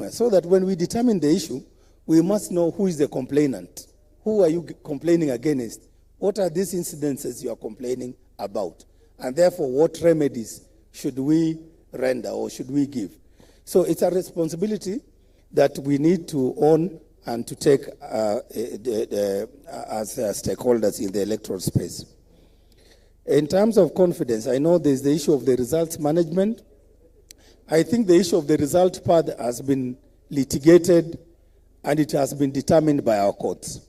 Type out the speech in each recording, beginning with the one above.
somewhere, so that when we determine the issue, we must know who is the complainant. Who are you complaining against? What are these incidences you are complaining about? And therefore, what remedies should we render or should we give? So it's a responsibility that we need to own and to take as stakeholders in the electoral space. In terms of confidence, I know there's the issue of the results management. I think the issue of the result part has been litigated and it has been determined by our courts.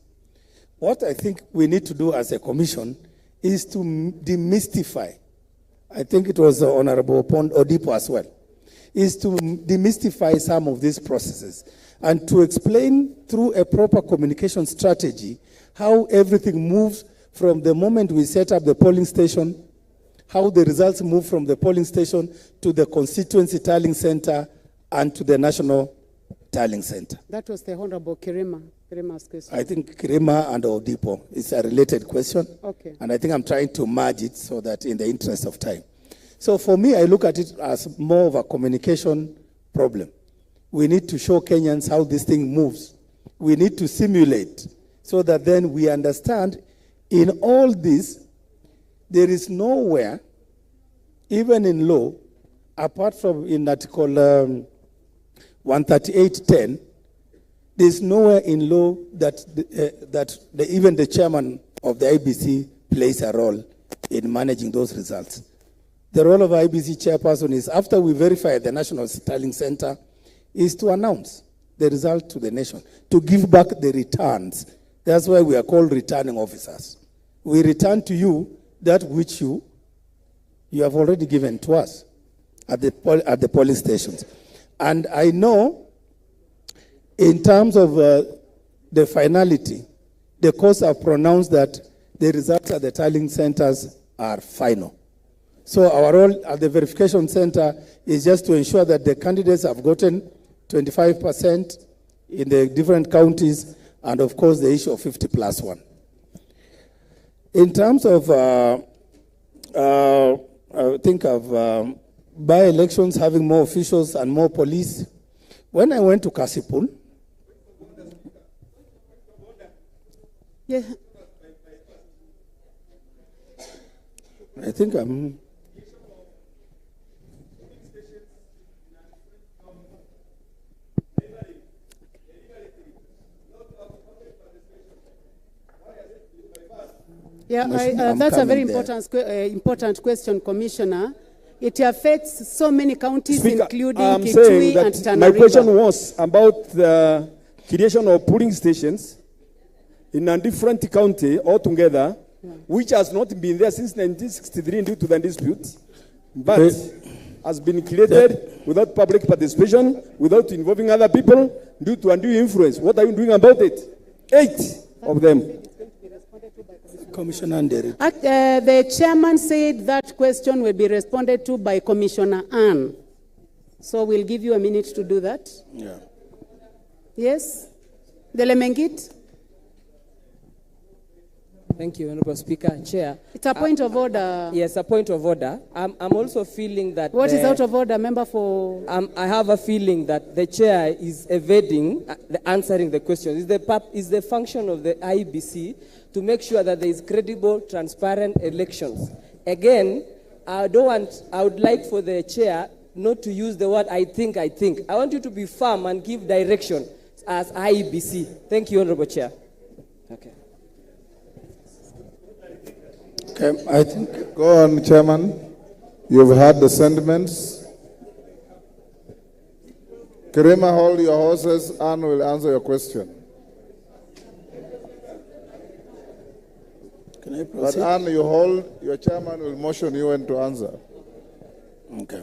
What I think we need to do as a commission is to demystify, I think it was Honorable Odipo as well, is to demystify some of these processes and to explain through a proper communication strategy how everything moves from the moment we set up the polling station, how the results move from the polling station to the constituency tallying center and to the national tallying center. That was the Honorable Kirima's question. I think Kirima and Odipo is a related question. Okay. And I think I'm trying to merge it so that in the interest of time. So for me, I look at it as more of a communication problem. We need to show Kenyans how this thing moves. We need to simulate so that then we understand in all this, there is nowhere, even in law, apart from in Article 138.10, there's nowhere in law that even the chairman of the IEBC plays a role in managing those results. The role of IEBC chairperson is, after we verify the National Tallying Center, is to announce the result to the nation, to give back the returns. That's why we are called returning officers. We return to you that which you have already given to us at the polling stations. And I know in terms of the finality, the courts have pronounced that the results at the tallying centers are final. So our role at the verification center is just to ensure that the candidates have gotten 25% in the different counties, and of course the issue of 50+1. In terms of, think of by-elections having more officials and more police. When I went to Kasipul, yeah. I think I'm... Yeah, that's a very important question, Commissioner. It affects so many counties, Speaker, including I'm Kitui saying and that Tana my River. question was about the creation of polling stations in a different county altogether, which has not been there since 1963 due to the dispute, but has been created without public participation, without involving other people, due to undue influence. What are you doing about it? 8 of them. Commissioner Nderi. The chairman said that question will be responded to by Commissioner Ann. So we'll give you a minute to do that. Yeah. Yes? Delemengit? Thank you, Honorable Speaker. Chair. It's a point of order. Yes, a point of order. I'm also feeling that... What is out of order, member for... I have a feeling that the chair is evading answering the question. Is the function of the IEBC to make sure that there is credible, transparent elections. Again, I would like for the chair not to use the word I think. I want you to be firm and give direction as IEBC. Thank you, Honorable Chair. Okay. Okay, I think... Go on, Chairman. You've heard the sentiments. Kirima, hold your horses. Anne will answer your question. Can I proceed? But Anne, you hold, your chairman will motion you when to answer. Okay.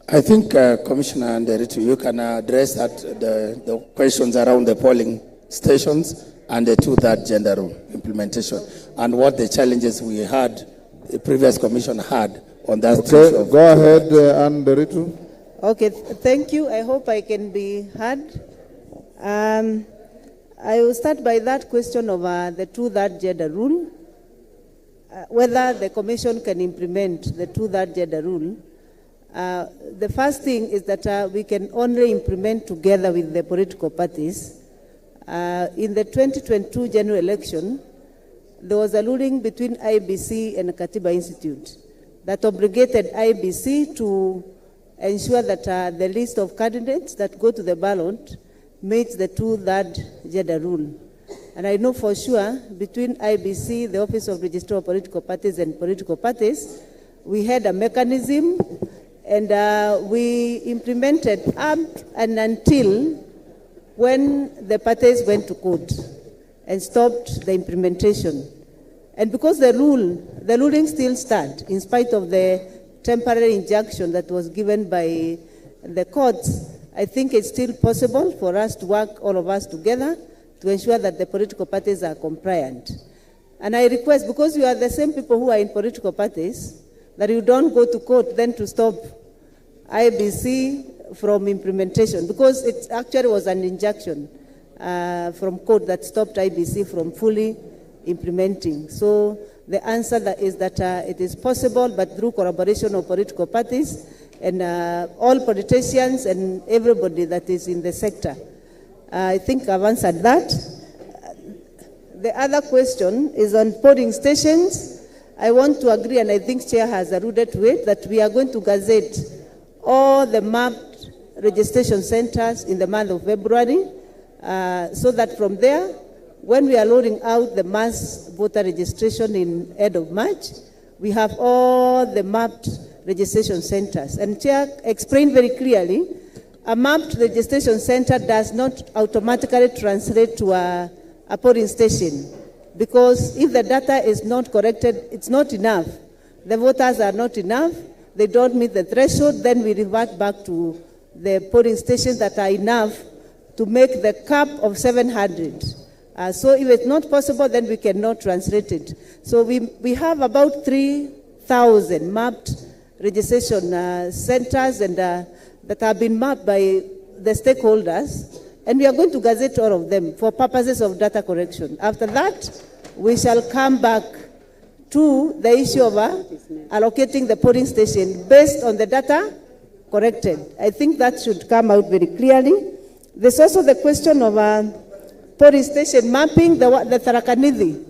I think, Commissioner Nderitu, you can address the questions around the polling stations and the 2/3 gender rule implementation, and what the challenges we had, the previous commission had on that. Okay, go ahead, Anne Nderitu. Okay, thank you. I hope I can be heard. I will start by that question of the 2/3 gender rule. Whether the commission can implement the 2/3 gender rule. The first thing is that we can only implement together with the political parties. In the 2022 general election, there was a ruling between IEBC and Katiba Institute that obligated IEBC to ensure that the list of candidates that go to the ballot meets the 2/3 gender rule. And I know for sure between IEBC, the Office of Registrar of Political Parties, and political parties, we had a mechanism, and we implemented up and until when the parties went to court and stopped the implementation. And because the ruling still stands, in spite of the temporary injunction that was given by the courts, I think it's still possible for us to work, all of us together, to ensure that the political parties are compliant. And I request, because you are the same people who are in political parties, that you don't go to court then to stop IEBC from implementation, because it actually was an injunction from court that stopped IEBC from fully implementing. So the answer is that it is possible, but through collaboration of political parties and all politicians and everybody that is in the sector. I think I've answered that. The other question is on polling stations. I want to agree, and I think Chair has alluded to it, that we are going to gazette all the mapped registration centers in the month of February, so that from there, when we are rolling out the mass voter registration in end of March, we have all the mapped registration centers. And Chair explained very clearly, a mapped registration center does not automatically translate to a polling station, because if the data is not corrected, it's not enough. The voters are not enough, they don't meet the threshold, then we revert back to the polling stations that are enough to make the cap of 700. So if it's not possible, then we cannot translate it. So we have about 3,000 mapped registration centers and that have been mapped by the stakeholders, and we are going to gazette all of them for purposes of data correction. After that, we shall come back to the issue of allocating the polling station based on the data corrected. I think that should come out very clearly. There's also the question of polling station mapping, the Tharaka-Nithi,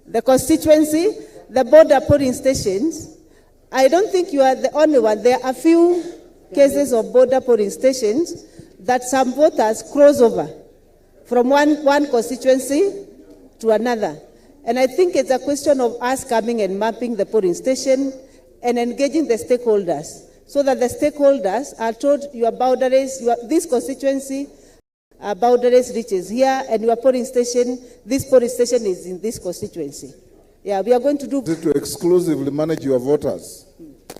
the constituency, the border polling stations. I don't think you are the only one. There are a few cases of border polling stations that some voters cross over from one constituency to another. And I think it's a question of us coming and mapping the polling station and engaging the stakeholders, so that the stakeholders are told your boundaries, this constituency boundaries reaches here, and your polling station, this polling station is in this constituency. Yeah, we are going to do... To exclusively manage your voters.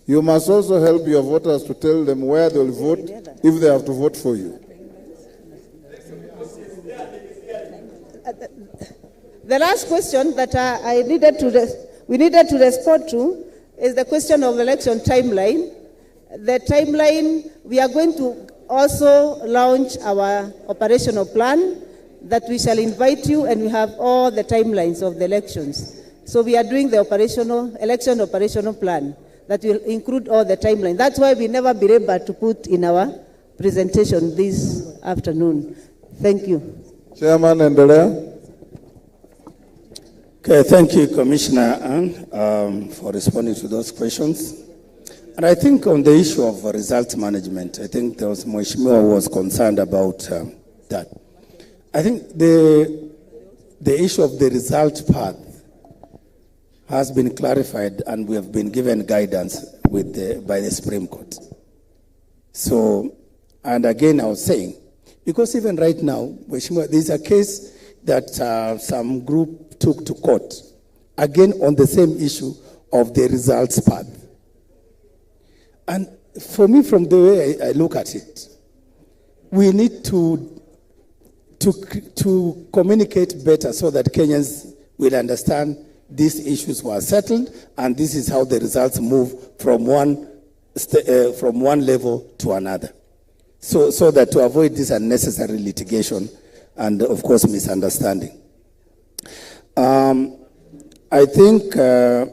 You must also help your voters to tell them where they will vote if they have to vote for you. The last question that we needed to respond to is the question of election timeline. The timeline, we are going to also launch our operational plan that we shall invite you, and we have all the timelines of the elections. So we are doing the election operational plan that will include all the timelines. That's why we never been able to put in our presentation this afternoon. Thank you. Chairman Endelea. Okay, thank you, Commissioner Ann, for responding to those questions. And I think on the issue of result management, I think there was Mheshimiwa was concerned about that. I think the issue of the result path has been clarified, and we have been given guidance by the Supreme Court. So, and again I was saying, because even right now, Mheshimiwa, there's a case that some group took to court, again on the same issue of the results path. And for me, from the way I look at it, we need to communicate better so that Kenyans will understand these issues were settled, and this is how the results move from one level to another. So that to avoid this unnecessary litigation and, of course, misunderstanding. I think the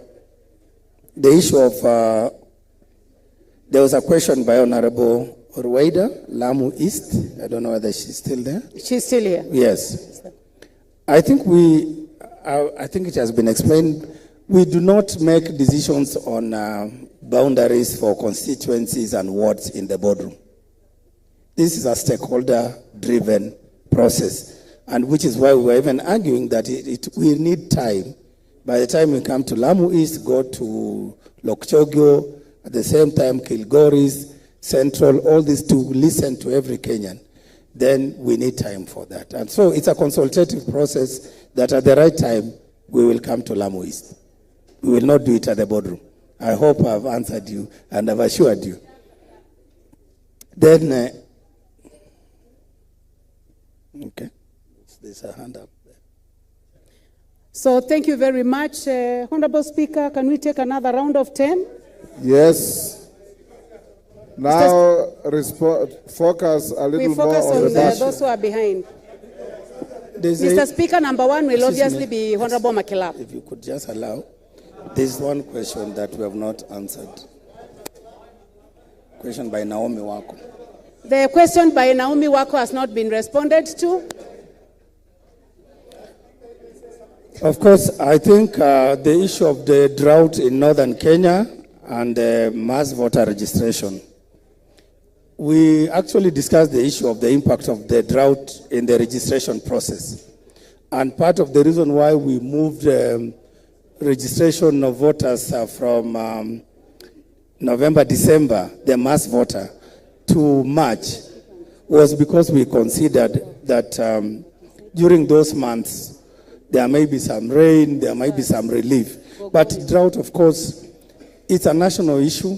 issue of There was a question by Honorable Rueda, Lamu East. I don't know whether she's still there. She's still here. Yes. I think I think it has been explained. We do not make decisions on boundaries for constituencies and wards in the boardroom. This is a stakeholder-driven process, and which is why we were even arguing that we need time. By the time we come to Lamu East, go to Lokchogyo, at the same time Kilgoris, Central, all these to listen to every Kenyan, then we need time for that. And so it's a consultative process that at the right time, we will come to Lamu East. We will not do it at the boardroom. I hope I've answered you and I've assured you. Then, okay, there's a hand up there. So thank you very much. Honorable Speaker, can we take another round of 10? Yes. Now, focus a little We focus more on the those who are behind. There's Mr. Speaker, number one will Excuse obviously me. be Honorable Makilap. If you could just allow, there's one question that we have not answered. Question by Naomi Wako. The question by Naomi Wako has not been responded to. Of course, I think the issue of the drought in northern Kenya and mass voter registration. We actually discussed the issue of the impact of the drought in the registration process. And part of the reason why we moved registration of voters from November, December, the mass voter, to March, was because we considered that during those months, there may be some rain, there might be some relief. But drought, of course, it's a national issue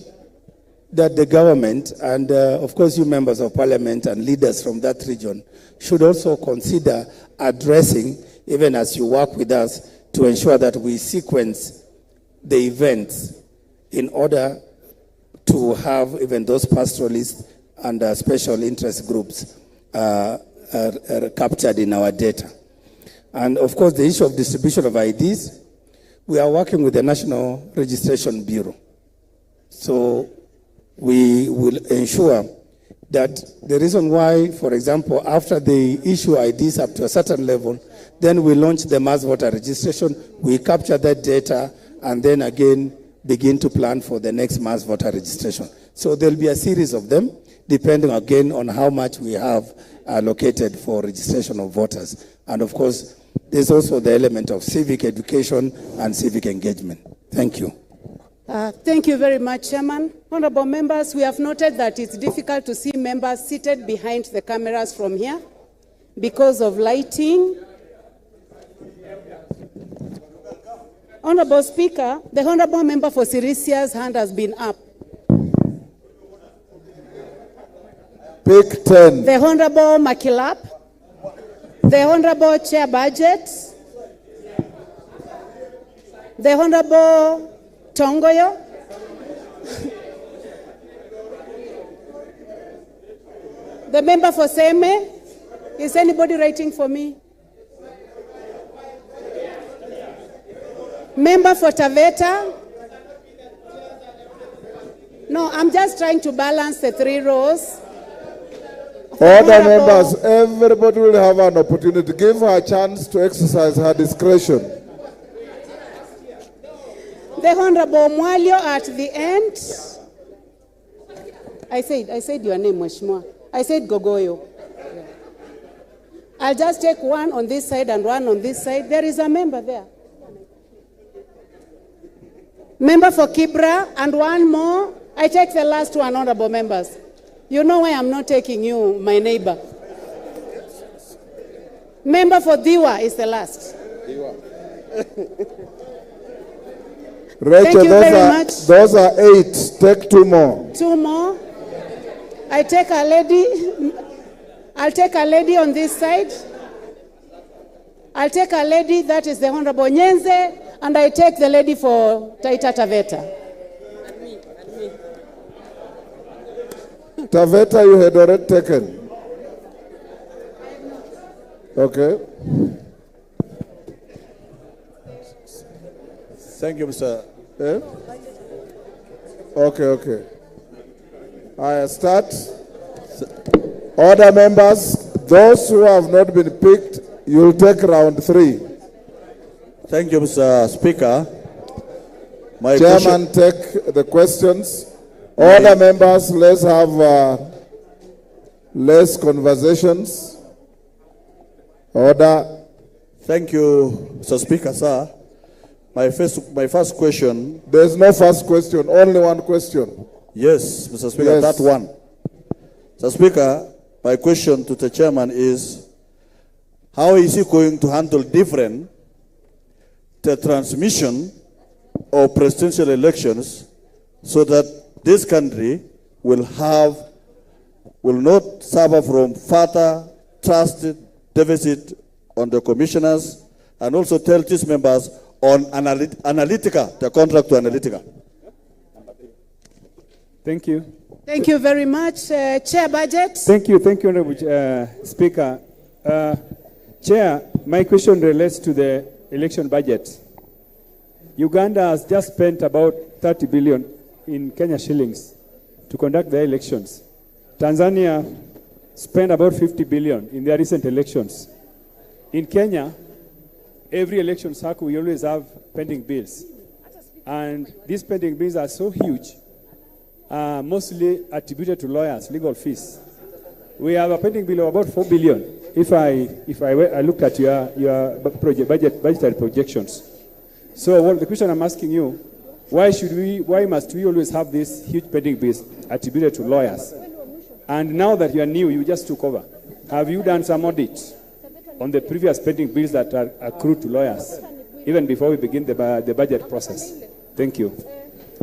that the government and, of course, you members of parliament and leaders from that region should also consider addressing, even as you work with us, to ensure that we sequence the events in order to have even those pastoralists and special interest groups captured in our data. And, of course, the issue of distribution of IDs, we are working with the National Registration Bureau. So we will ensure that the reason why, for example, after they issue IDs up to a certain level, then we launch the mass voter registration, we capture that data, and then again begin to plan for the next mass voter registration. So there'll be a series of them, depending again on how much we have allocated for registration of voters. And of course, there's also the element of civic education and civic engagement. Thank you. Thank you very much, Chairman. Honorable members, we have noted that it's difficult to see members seated behind the cameras from here because of lighting. Honorable Speaker, the Honorable Member for Sirisia's hand has been up. Pick 10. The Honorable Makilap, the Honorable Chair Budget, the Honorable Tongoyo, the member for Seme. Is anybody writing for me? Member for Taveta. No, I'm just trying to balance the 3 rows. Order members, everybody will have an opportunity. Give her a chance to exercise her discretion. The Honorable Mwalio at the end. I said your name, Mheshimiwa. I said Gogoyo. I'll just take one on this side and one on this side. There is a member there. Member for Kibra and one more. I take the last one, honorable members. You know why I'm not taking you, my neighbor. Member for Diwa is the last. Rachel, Thank you very much. Those are 8. Take 2 more. 2 more. I take a lady. I'll take a lady on this side. I'll take a lady, that is the Honorable Nyenze, and I take the lady for Taita Taveta. Taveta, you had already taken. Okay. Thank you, Mr. Eh? Okay. I start. Order members, those who have not been picked, you'll take round 3. Thank you, Mr. Speaker. Chairman, take the questions. Order members, let's have less conversations. Order. Thank you, Mr. Speaker, sir. My first question. There's no first question, only one question. Yes, Mr. Speaker, Yes. that one. Mr. Speaker, my question to the chairman is, how is he going to handle different the transmission of presidential elections so that this country will not suffer from further trust deficit on the commissioners, and also tell these members on Analytica, the contract to Analytica. Thank you. Thank you very much. Chair Budget. Thank you, Honorable Speaker. Chair, my question relates to the election budget. Uganda has just spent about 30 billion in Kenya shillings to conduct their elections. Tanzania spent about 50 billion in their recent elections. In Kenya, every election cycle we always have pending bills. And these pending bills are so huge, mostly attributed to lawyers, legal fees. We have a pending bill of about 4 billion. If I looked at your budgetary projections. So the question I'm asking you, why must we always have these huge pending bills attributed to lawyers? And now that you are new, you just took over. Have you done some audit on the previous pending bills that are accrued to lawyers, even before we begin the budget process? Thank you.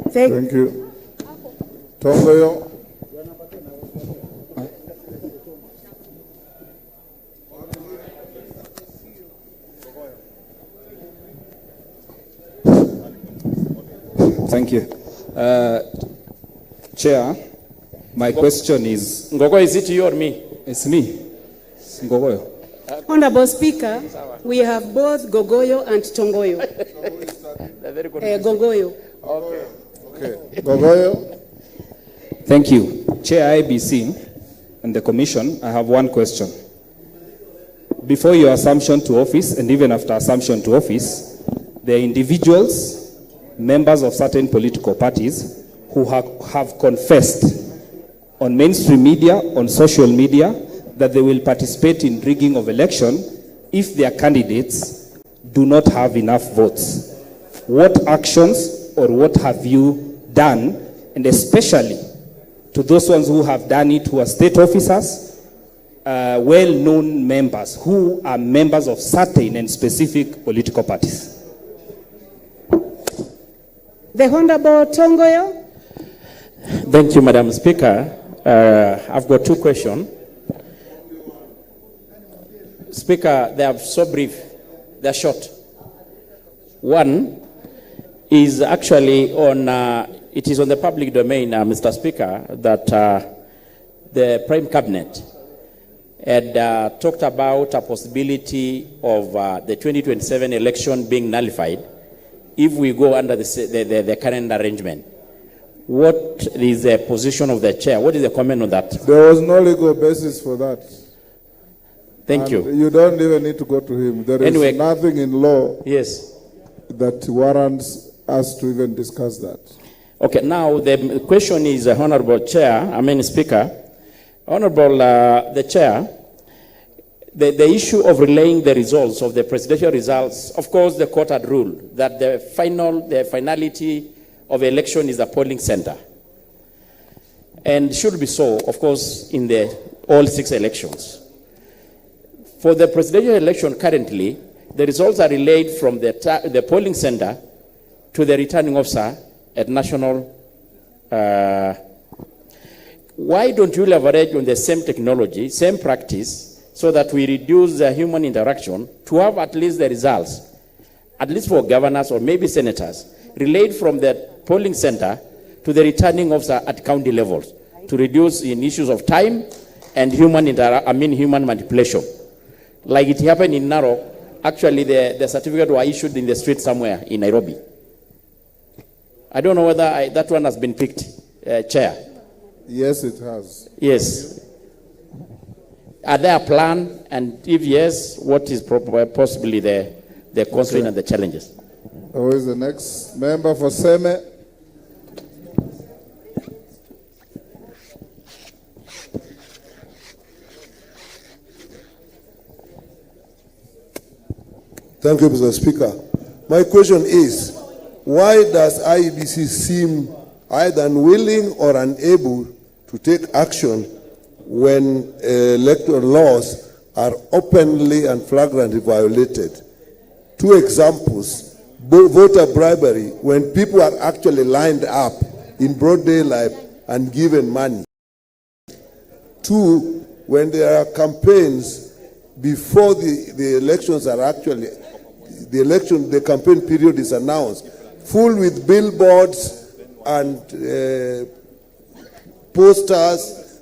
Thank you. Tongoyo. Thank you. Chair, my question is... Ngogo, is it you or me? It's me. Ngogoyo. Honorable Speaker, we have both Gogoyo and Tongoyo. Gogoyo. Okay. Gogoyo. Thank you. Chair IEBC and the Commission, I have one question. Before your assumption to office, and even after assumption to office, there are individuals, members of certain political parties, who have confessed on mainstream media, on social media, that they will participate in rigging of election if their candidates do not have enough votes. What actions or what have you done, and especially to those ones who have done it, who are state officers, well-known members, who are members of certain and specific political parties? The Honorable Tongoyo. Thank you, Madam Speaker. I've got two questions. Speaker, they are so brief. They're short. One is actually on, it is on the public domain, Mr. Speaker, that the Prime Cabinet had talked about a possibility of the 2027 election being nullified if we go under the current arrangement. What is the position of the chair? What is the comment on that? There was no legal basis for that. Thank you. You don't even need to go to him. There is nothing in law that warrants us to even discuss that. Okay, now the question is, Honorable Speaker, Honorable the Chair, the issue of relaying the results of the presidential results, of course, the court had ruled that the finality of election is the polling center. And should be so, of course, in all 6 elections. For the presidential election currently, the results are relayed from the polling center to the returning officer at national. Why don't you leverage on the same technology, same practice, so that we reduce the human interaction to have at least the results, at least for governors or maybe senators, relayed from the polling center to the returning officer at county levels to reduce in issues of time and human manipulation. Like it happened in Narok, actually the certificate were issued in the street somewhere in Nairobi. I don't know whether that one has been picked, Chair. Yes, it has. Yes. Are there a plan? And if yes, what is possibly the constraint and the challenges? Who is the next member for Seme? Thank you, Mr. Speaker. My question is, why does IEBC seem either unwilling or unable to take action when electoral laws are openly and flagrantly violated? Two examples: voter bribery, when people are actually lined up in broad daylight and given money. Two, when there are campaigns before the elections are actually, the campaign period is announced, full with billboards and posters,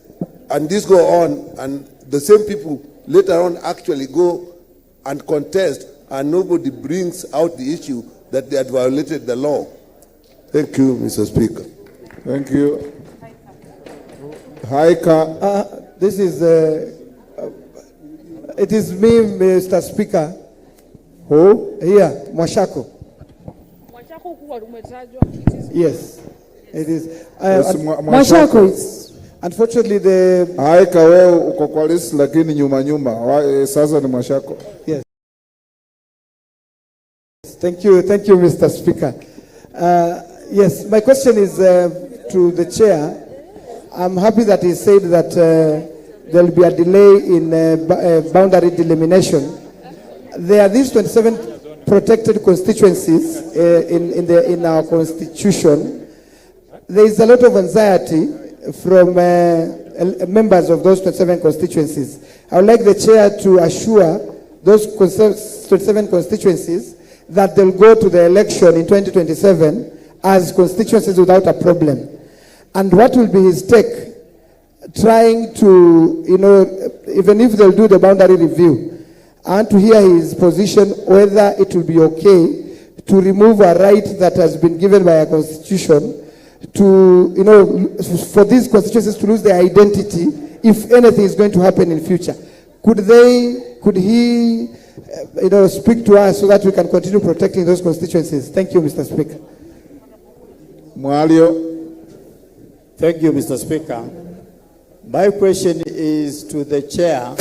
and this go on, and the same people later on actually go and contest, and nobody brings out the issue that they had violated the law. Thank you, Mr. Speaker. Thank you. Haika. This is, it is me, Mr. Speaker. Who? Here, Mwashako. Yes, it is. Mwashako is. Unfortunately, the... Haika wewe uko kwa list lakini nyuma. Sasa ni Mwashako. Yes. Thank you, Mr. Speaker. Yes, my question is to the chair. I'm happy that he said that there will be a delay in boundary delimitation. There are these 27 protected constituencies in our constitution. There is a lot of anxiety from members of those 27 constituencies. I would like the chair to assure those 27 constituencies that they'll go to the election in 2027 as constituencies without a problem. And what will be his take, trying to, even if they'll do the boundary review, and to hear his position whether it will be okay to remove a right that has been given by a constitution to, for these constituencies to lose their identity if anything is going to happen in future. Could he, speak to us so that we can continue protecting those constituencies? Thank you, Mr. Speaker. Mwalio. Thank you, Mr. Speaker. My question is to the chair.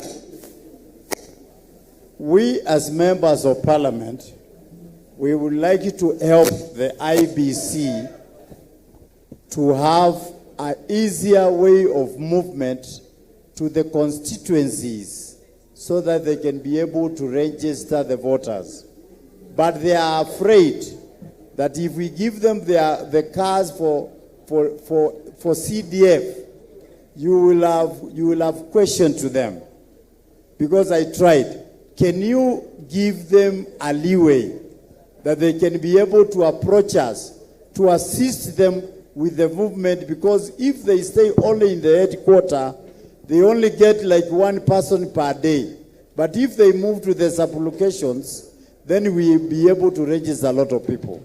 We as members of parliament, we would like you to help the IEBC to have an easier way of movement to the constituencies so that they can be able to register the voters. But they are afraid that if we give them the cars for CDF, you will have questions to them. Because I tried. Can you give them a leeway that they can be able to approach us to assist them with the movement? Because if they stay only in the headquarters, they only get like one person per day. But if they move to the sub-locations, then we'll be able to register a lot of people.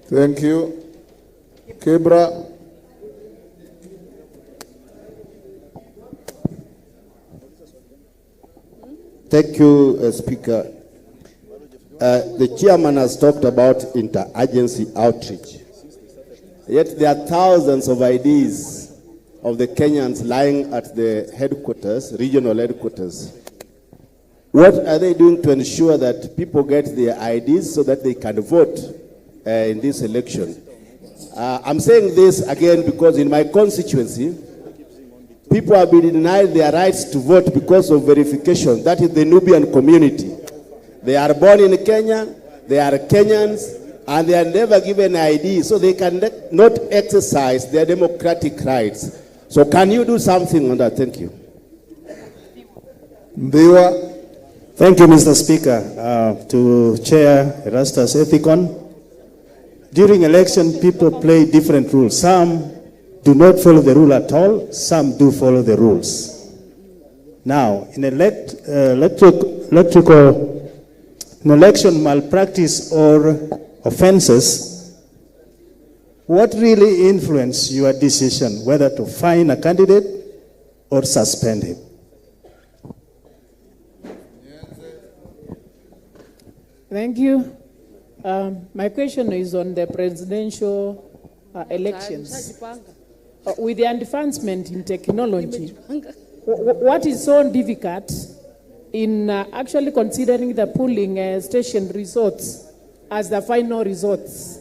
Thank you. Kebra. Thank you, Speaker. The chairman has talked about interagency outreach. Yet there are thousands of IDs of the Kenyans lying at the headquarters, regional headquarters. What are they doing to ensure that people get their IDs so that they can vote in this election? I'm saying this again because in my constituency, people have been denied their rights to vote because of verification. That is the Nubian community. They are born in Kenya, they are Kenyans, and they are never given ID, so they can not exercise their democratic rights. So can you do something on that? Thank you. Mbiwa. Thank you, Mr. Speaker. To Chair Erastus Ethicon, during election, people play different rules. Some do not follow the rule at all. Some do follow the rules. Now, in election malpractice or offenses, what really influenced your decision whether to fine a candidate or suspend him? Thank you. My question is on the presidential elections. With the advancement in technology, what is so difficult in actually considering the polling station results as the final results?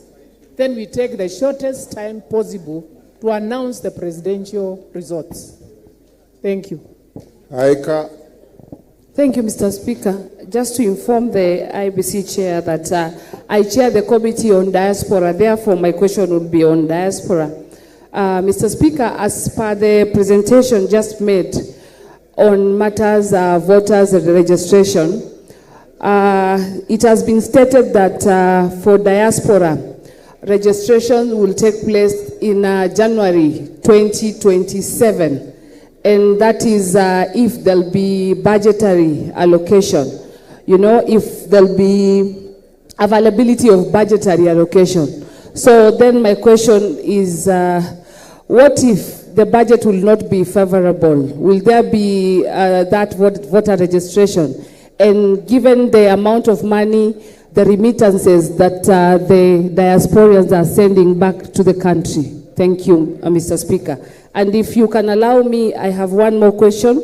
Then we take the shortest time possible to announce the presidential results. Thank you. Aika. Thank you, Mr. Speaker. Just to inform the IEBC chair that I chair the committee on diaspora, therefore my question would be on diaspora. Mr. Speaker, as per the presentation just made on matters voters registration, it has been stated that for diaspora, registration will take place in January 2027. And that is if there'll be budgetary allocation. You know, if there'll be availability of budgetary allocation. So then my question is, what if the budget will not be favorable? Will there be that voter registration? And given the amount of money, the remittances that the diasporians are sending back to the country. Thank you, Mr. Speaker. And if you can allow me, I have one more question.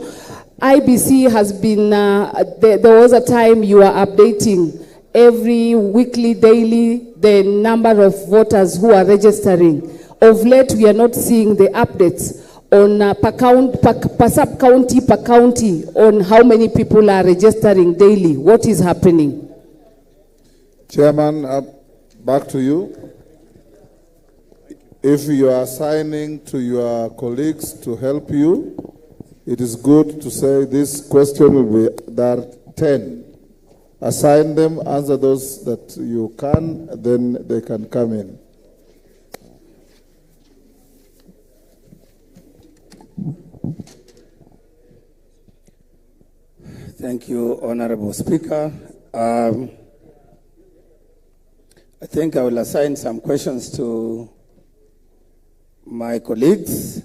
IBC has been, there was a time you are updating every weekly, daily, the number of voters who are registering. Of late, we are not seeing the updates on per sub-county, on how many people are registering daily. What is happening? Chairman, back to you. If you are assigning to your colleagues to help you, it is good to say this question will be, there are 10. Assign them, answer those that you can, then they can come in. Thank you, Honorable Speaker. I think I will assign some questions to my colleagues.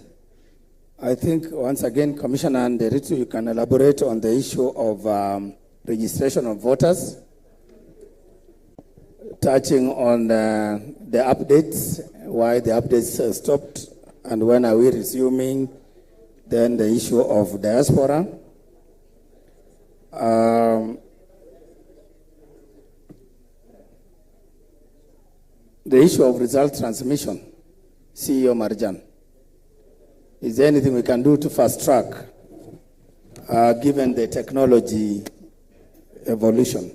I think, once again, Commissioner Nderitu, you can elaborate on the issue of registration of voters, touching on the updates, why the updates stopped, and when are we resuming, then the issue of diaspora. The issue of result transmission, CEO Marjan. Is there anything we can do to fast track, given the technology evolution?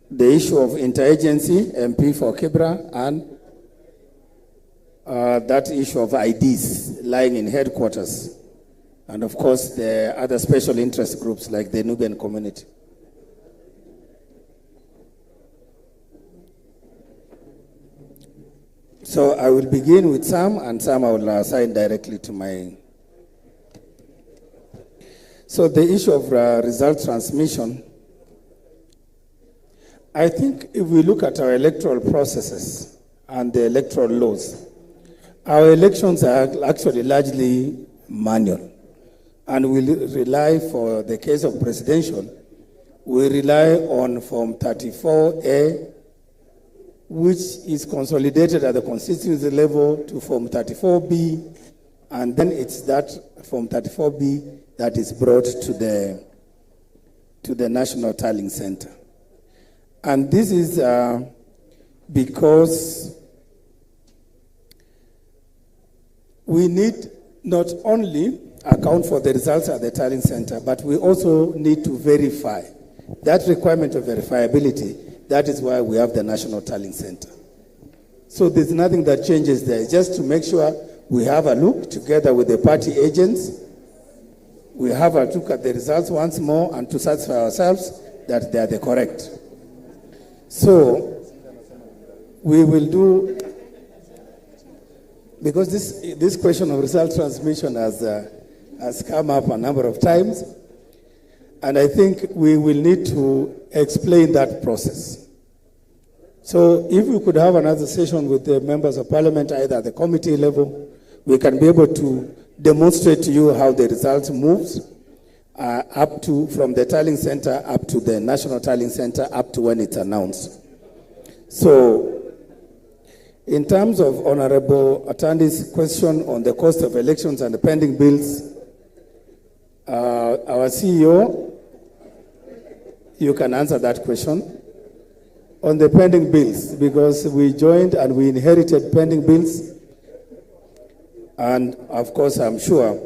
The issue of interagency, MP for Kibra, and that issue of IDs lying in headquarters. And of course, the other special interest groups like the Nubian community. So I will begin with some, and some I will assign directly to my. So the issue of result transmission, I think if we look at our electoral processes and the electoral laws, our elections are actually largely manual. And we rely, for the case of presidential, we rely on Form 34A, which is consolidated at the constituency level to Form 34B, and then it's that Form 34B that is brought to the National Tallying Center. And this is because we need not only account for the results at the tallying center, but we also need to verify. That requirement of verifiability, that is why we have the National Tallying Center. So there's nothing that changes there. It's just to make sure we have a look together with the party agents. We have a look at the results once more and to satisfy ourselves that they are the correct. So we will do, because this question of result transmission has come up a number of times, and I think we will need to explain that process. So if we could have another session with the members of parliament, either at the committee level, we can be able to demonstrate to you how the results moves up to, from the tallying center up to the national tallying center, up to when it's announced. So in terms of Honorable Atandi's question on the cost of elections and the pending bills, our CEO, you can answer that question on the pending bills, because we joined and we inherited pending bills. And of course, I'm sure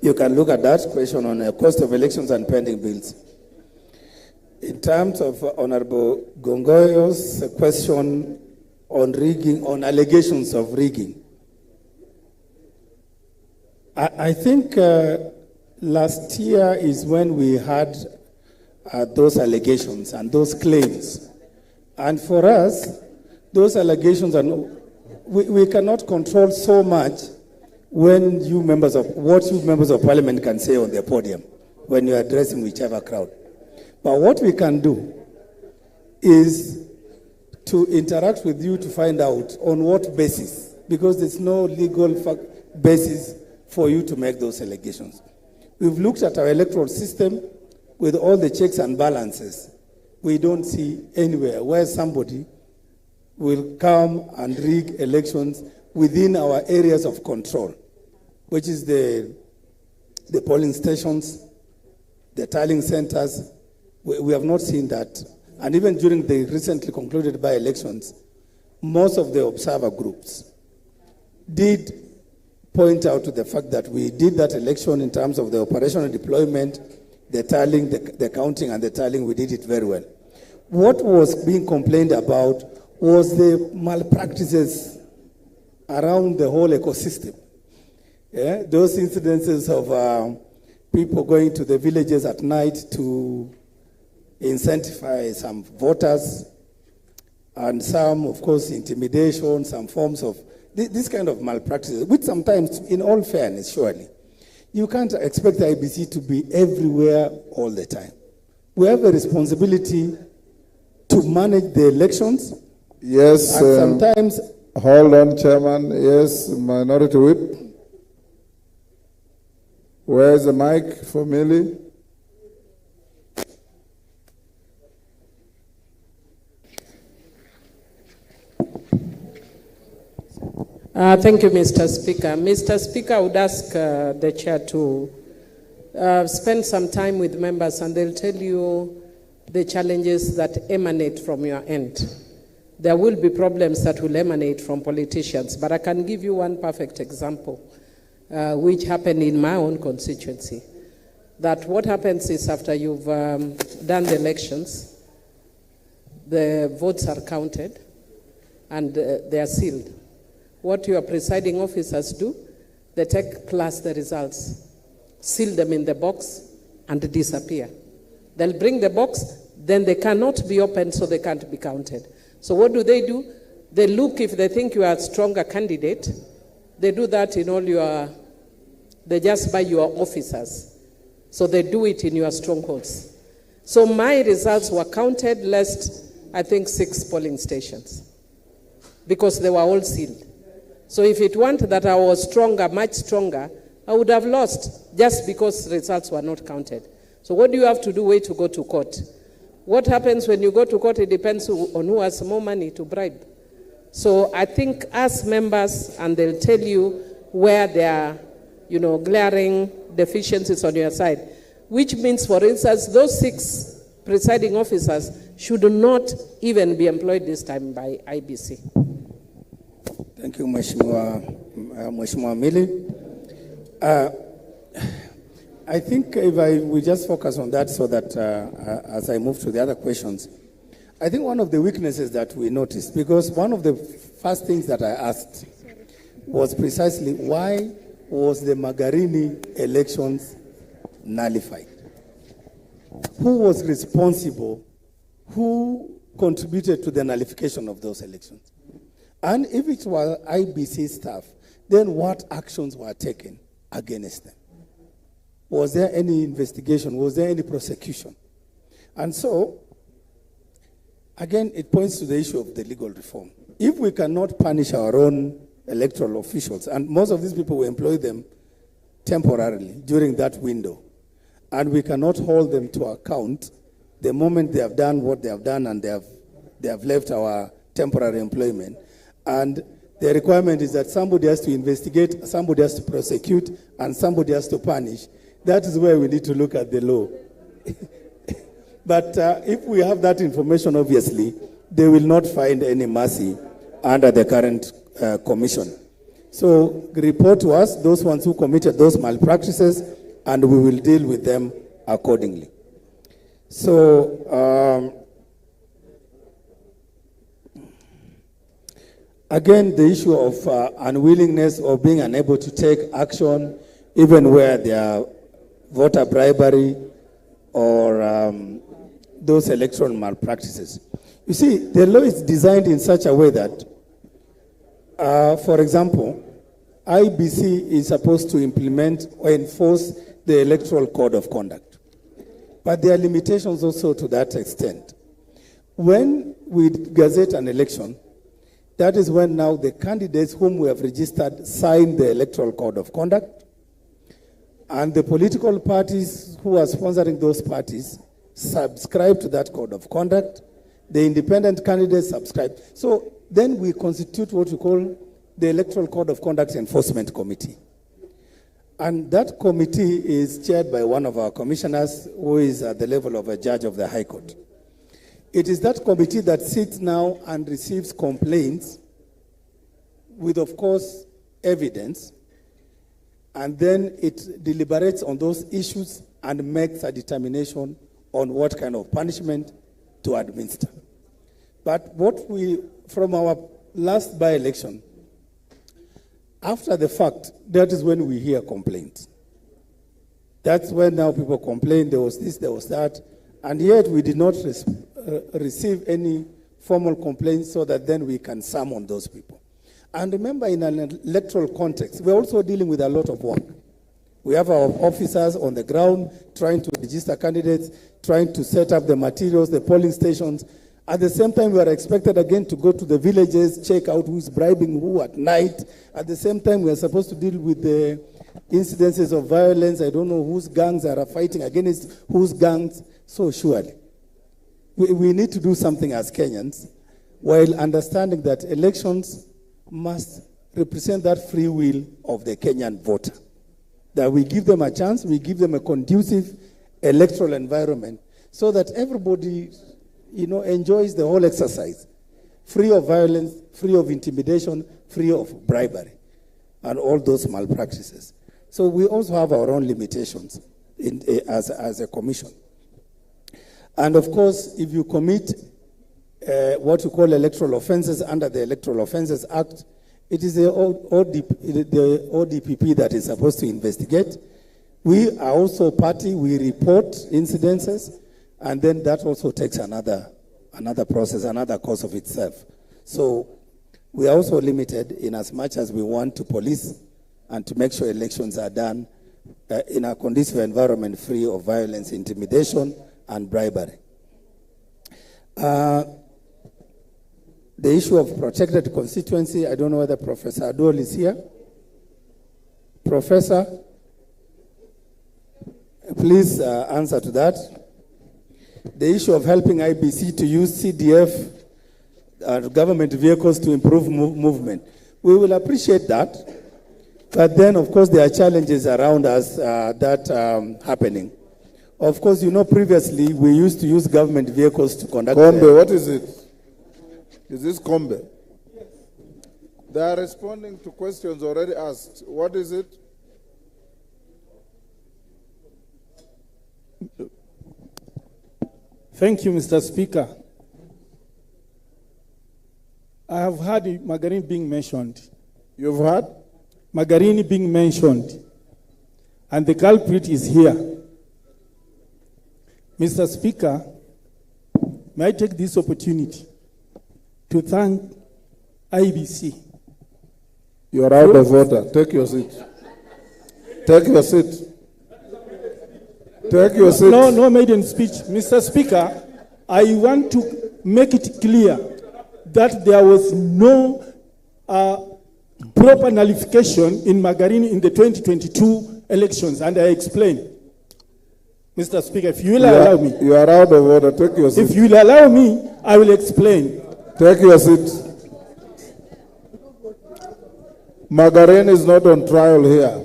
you can look at that question on the cost of elections and pending bills. In terms of Honorable Gongoyo's question on rigging, on allegations of rigging, I think last year is when we had those allegations and those claims. And for us, those allegations are we cannot control so much when you members of parliament can say on the podium when you're addressing whichever crowd. But what we can do is to interact with you to find out on what basis, because there's no legal basis for you to make those allegations. We've looked at our electoral system with all the checks and balances. We don't see anywhere where somebody will come and rig elections within our areas of control, which is the polling stations, the tallying centers. We have not seen that. And even during the recently concluded by-elections, most of the observer groups did point out to the fact that we did that election in terms of the operational deployment, the tallying, the counting and the tallying, we did it very well. What was being complained about was the malpractices around the whole ecosystem. Yeah? Those incidences of people going to the villages at night to incentivize some voters, and some, of course, intimidation, some forms of this kind of malpractices, which sometimes, in all fairness, surely, you can't expect the IEBC to be everywhere all the time. We have a responsibility to manage the elections. Yes. And sometimes. Hold on, Chairman. Yes, Minority Whip. Where's the mic for Millie? Thank you, Mr. Speaker. Mr. Speaker, I would ask the chair to spend some time with members and they'll tell you the challenges that emanate from your end. There will be problems that will emanate from politicians, but I can give you one perfect example, which happened in my own constituency. That what happens is after you've done the elections, the votes are counted and they are sealed. What your presiding officers do, they take plus the results, seal them in the box, and disappear. They'll bring the box, then they cannot be opened, so they can't be counted. So what do? They look if they think you are a stronger candidate. They do that in all they just buy your officers. So they do it in your strongholds. So my results were counted less, I think, 6 polling stations, because they were all sealed. So if it weren't that I was stronger, much stronger, I would have lost just because results were not counted. So what do you have to do? Wait to go to court. What happens when you go to court? It depends on who has more money to bribe. So I think as members, and they'll tell you where there are, glaring deficiencies on your side, which means, for instance, those 6 presiding officers should not even be employed this time by IEBC. Thank you, Mheshimiwa Mili. I think if we just focus on that so that as I move to the other questions, I think one of the weaknesses that we noticed, because one of the first things that I asked was precisely why was the Magarini elections nullified? Who was responsible? Who contributed to the nullification of those elections? And if it was IEBC staff, then what actions were taken against them? Was there any investigation? Was there any prosecution? And so, Again, it points to the issue of the legal reform. If we cannot punish our own electoral officials, and most of these people, we employ them temporarily during that window, and we cannot hold them to account the moment they have done what they have done and they have left our temporary employment. And the requirement is that somebody has to investigate, somebody has to prosecute, and somebody has to punish. That is where we need to look at the law. But if we have that information, obviously, they will not find any mercy under the current commission. So report to us those ones who committed those malpractices, and we will deal with them accordingly. So, again, the issue of unwillingness or being unable to take action, even where there are voter bribery or those electoral malpractices. You see, the law is designed in such a way that, for example, IEBC is supposed to implement or enforce the Electoral Code of Conduct. But there are limitations also to that extent. When we gazette an election, that is when now the candidates whom we have registered sign the Electoral Code of Conduct, and the political parties who are sponsoring those parties subscribe to that Code of Conduct. The independent candidates subscribe. So then we constitute what we call the Electoral Code of Conduct Enforcement Committee. And that committee is chaired by one of our commissioners who is at the level of a judge of the High Court. It is that committee that sits now and receives complaints with, of course, evidence, and then it deliberates on those issues and makes a determination on what kind of punishment to administer. But from our last by-election, after the fact, that is when we hear complaints. That's when now people complain, there was this, there was that, and yet we did not receive any formal complaints so that then we can summon those people. And remember, in an electoral context, we're also dealing with a lot of work. We have our officers on the ground trying to register candidates, trying to set up the materials, the polling stations. At the same time, we are expected again to go to the villages, check out who's bribing who at night. At the same time, we are supposed to deal with the incidences of violence. I don't know whose gangs are fighting against whose gangs. So surely, we need to do something as Kenyans, while understanding that elections must represent that free will of the Kenyan voter. That we give them a chance, we give them a conducive electoral environment so that everybody, enjoys the whole exercise, free of violence, free of intimidation, free of bribery, and all those malpractices. So we also have our own limitations as a commission. And of course, if you commit what we call electoral offenses under the Electoral Offences Act, it is the ODPP that is supposed to investigate. We are also party, we report incidences, and then that also takes another process, another course of itself. So we are also limited in as much as we want to police and to make sure elections are done in a conducive environment free of violence, intimidation, and bribery. The issue of protected constituency, I don't know whether Professor Adol is here. Professor, please answer to that. The issue of helping IBC to use CDF government vehicles to improve movement. We will appreciate that. But then, of course, there are challenges around us that happening. Of course, previously we used to use government vehicles to conduct... Kombe, what is it? Is this Kombe? They are responding to questions already asked. What is it? Thank you, Mr. Speaker. I have heard Magarini being mentioned. You've heard? Magarini being mentioned. And the culprit is here. Mr. Speaker, may I take this opportunity to thank IEBC. You are out of order. Take your seat. Take your seat. Take your seat. No maiden speech. Mr. Speaker, I want to make it clear that there was no proper nullification in Magarini in the 2022 elections, and I explain. Mr. Speaker, if you will allow me. You are out of order. Take your seat. If you will allow me, I will explain. Take your seat. Magarini is not on trial here.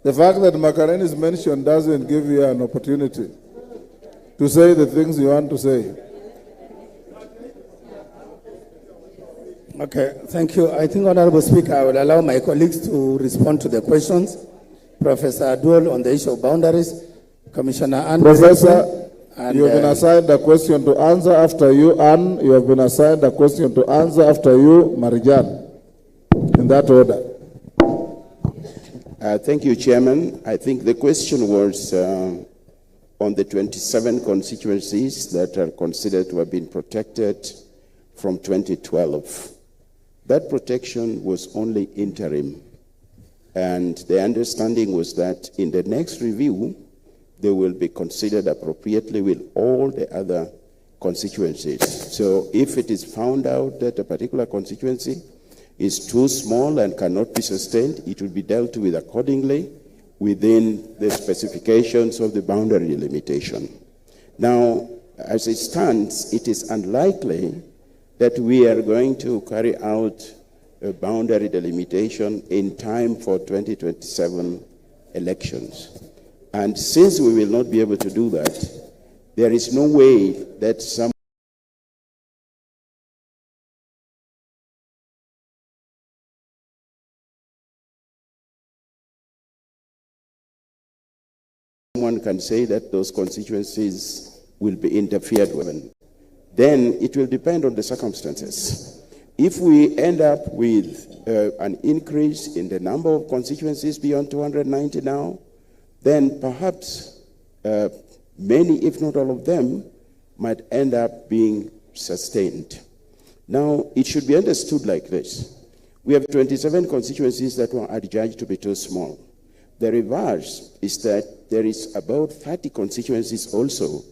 The fact that Magarini is mentioned doesn't give you an opportunity to say the things you want to say. Okay, thank you. I think, Honorable Speaker, I will allow my colleagues to respond to the questions. Professor Adwal on the issue of boundaries, Commissioner Ann. Professor, you have been assigned a question to answer after you, Ann. You have been assigned a question to answer after you, Marijan. In that order. Thank you, Chairman. I think the question was on the 27 constituencies that are considered to have been protected from 2012. That protection was only interim. And the understanding was that in the next review, they will be considered appropriately with all the other constituencies. So if it is found out that a particular constituency is too small and cannot be sustained, it will be dealt with accordingly within the specifications of the boundary delimitation. Now, as it stands, it is unlikely that we are going to carry out a boundary delimitation in time for 2027 elections. And since we will not be able to do that, there is no way that someone can say that those constituencies will be interfered with. Then it will depend on the circumstances. If we end up with an increase in the number of constituencies beyond 290 now, then perhaps many, if not all of them, might end up being sustained. Now, it should be understood like this. We have 27 constituencies that were adjudged to be too small. The reverse is that there is about 30 constituencies also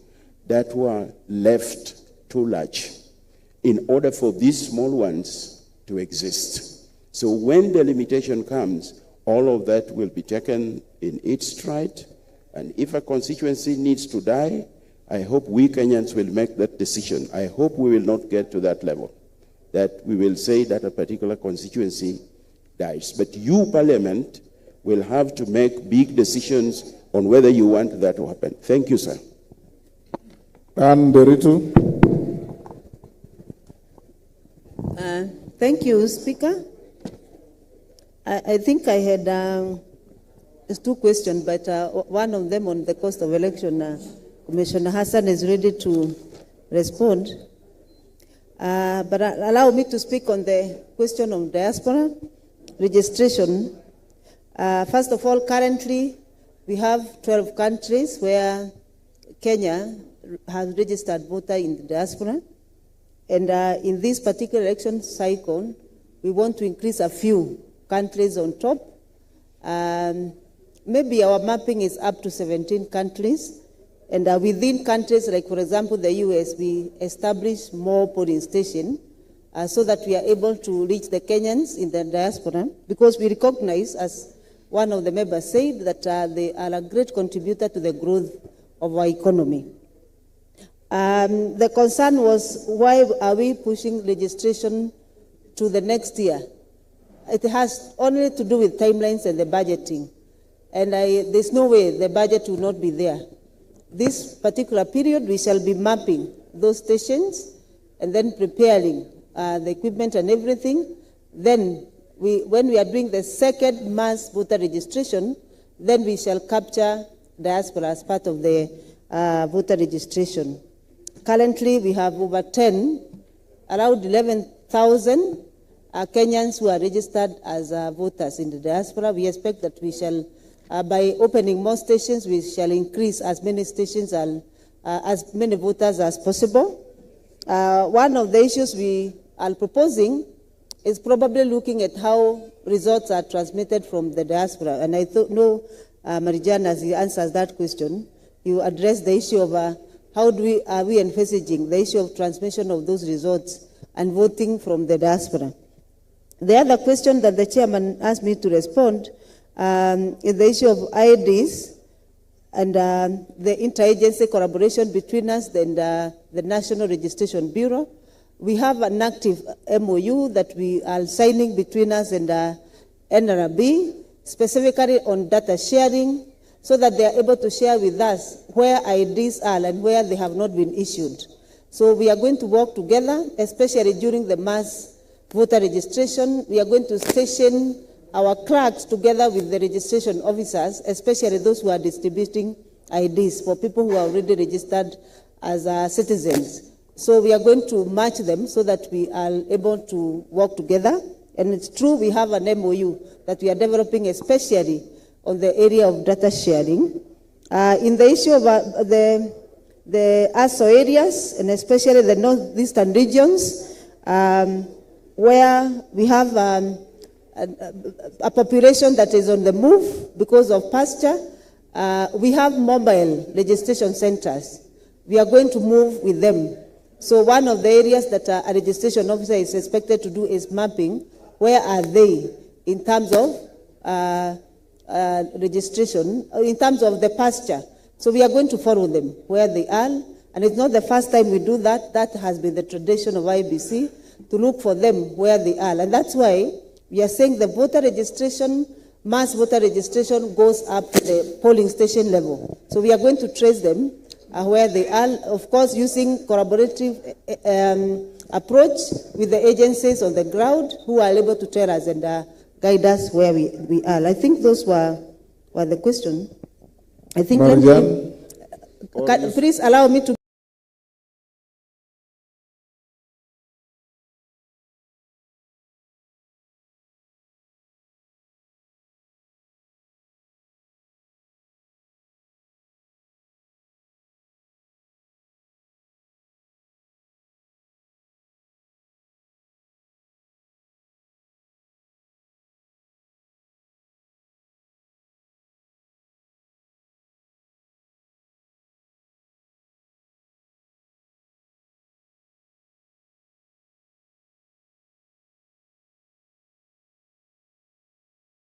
that were left too large in order for these small ones to exist. So when the limitation comes, all of that will be taken in its stride. And if a constituency needs to die, I hope we Kenyans will make that decision. I hope we will not get to that level, that we will say that a particular constituency dies. But you, Parliament, will have to make big decisions on whether you want that to happen. Thank you, sir. And Ritu. Thank you, Speaker. I think I had two questions, but one of them on the cost of election, Commissioner Hassan is ready to respond. But allow me to speak on the question of diaspora registration. First of all, currently, we have 12 countries where Kenya has registered voter in the diaspora. And in this particular election cycle, we want to increase a few countries on top. Maybe our mapping is up to 17 countries. And within countries, like for example, the US, we establish more polling stations so that we are able to reach the Kenyans in the diaspora, because we recognize, as one of the members said, that they are a great contributor to the growth of our economy. The concern was, why are we pushing registration to the next year? It has only to do with timelines and the budgeting. And there's no way the budget will not be there. This particular period, we shall be mapping those stations and then preparing the equipment and everything. Then, when we are doing the second mass voter registration, then we shall capture diaspora as part of the voter registration. Currently, we have over 10, around 11,000 Kenyans who are registered as voters in the diaspora. We expect that we shall, by opening more stations, we shall increase as many stations and as many voters as possible. One of the issues we are proposing is probably looking at how results are transmitted from the diaspora. And I know Marijan, as he answers that question, you address the issue of how are we envisaging the issue of transmission of those results and voting from the diaspora. The other question that the chairman asked me to respond is the issue of IEDs and the interagency collaboration between us and the National Registration Bureau. We have an active MOU that we are signing between us and NRB, specifically on data sharing, so that they are able to share with us where IDs are and where they have not been issued. So we are going to work together, especially during the mass voter registration. We are going to station our clerks together with the registration officers, especially those who are distributing IDs for people who are already registered as citizens. So we are going to match them so that we are able to work together. And it's true, we have an MOU that we are developing, especially on the area of data sharing. In the issue of the ASO areas, and especially the northeastern regions, where we have a population that is on the move because of pasture, we have mobile registration centers. We are going to move with them. So one of the areas that a registration officer is expected to do is mapping. Where are they in terms of registration, in terms of the pasture? So we are going to follow them where they are. And it's not the first time we do that. That has been the tradition of IEBC, to look for them where they are. And that's why we are saying the voter registration, mass voter registration goes up to the polling station level. So we are going to trace them where they are, of course, using collaborative approach with the agencies on the ground who are able to tell us and guide us where we are. I think those were the questions. I think, please allow me to.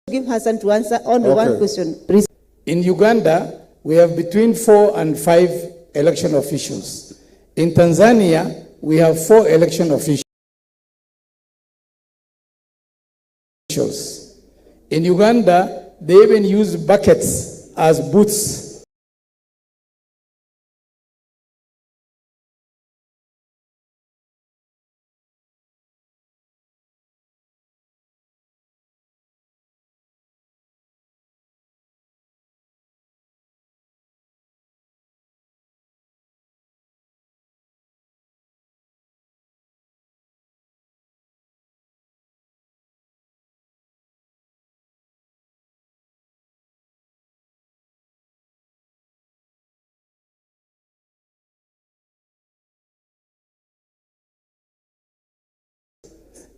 Give Hassan to answer only one question, please. In Uganda, we have between 4 and 5 election officials. In Tanzania, we have 4 election officials. In Uganda, they even use buckets as booths.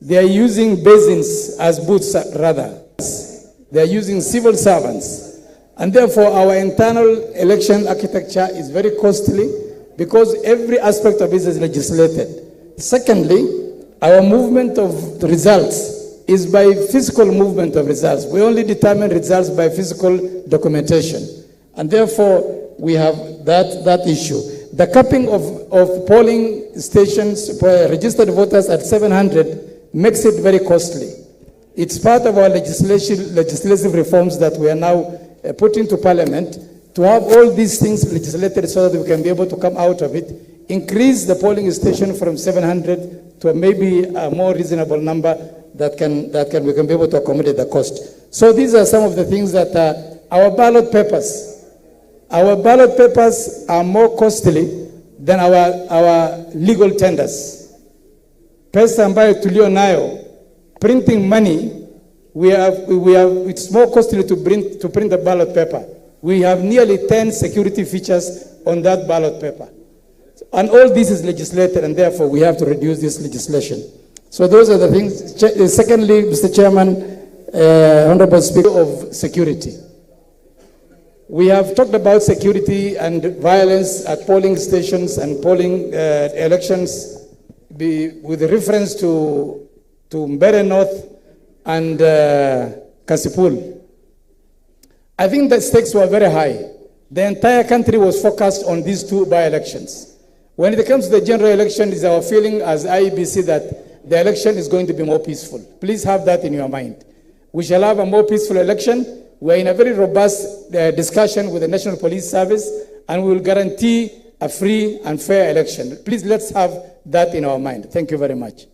They are using basins as booths, rather. They are using civil servants. And therefore, our internal election architecture is very costly because every aspect of it is legislated. Secondly, our movement of the results is by physical movement of results. We only determine results by physical documentation. And therefore, we have that issue. The capping of polling stations for registered voters at 700 makes it very costly. It's part of our legislative reforms that we are now putting to Parliament to have all these things legislated so that we can be able to come out of it, increase the polling station from 700 to maybe a more reasonable number that we can be able to accommodate the cost. So these are some of the things that our ballot papers are more costly than our legal tenders. Pesa ambayo tulio nayo, printing money, it's more costly to print the ballot paper. We have nearly 10 security features on that ballot paper. And all this is legislated, and therefore we have to reduce this legislation. So those are the things. Secondly, Mr. Chairman, Honorable Speaker, of security. We have talked about security and violence at polling stations and polling elections with reference to Mbere North and Kasipul. I think the stakes were very high. The entire country was focused on these two by-elections. When it comes to the general election, it's our feeling as IEBC that the election is going to be more peaceful. Please have that in your mind. We shall have a more peaceful election. We're in a very robust discussion with the National Police Service, and we will guarantee a free and fair election. Please, let's have that in our mind. Thank you very much.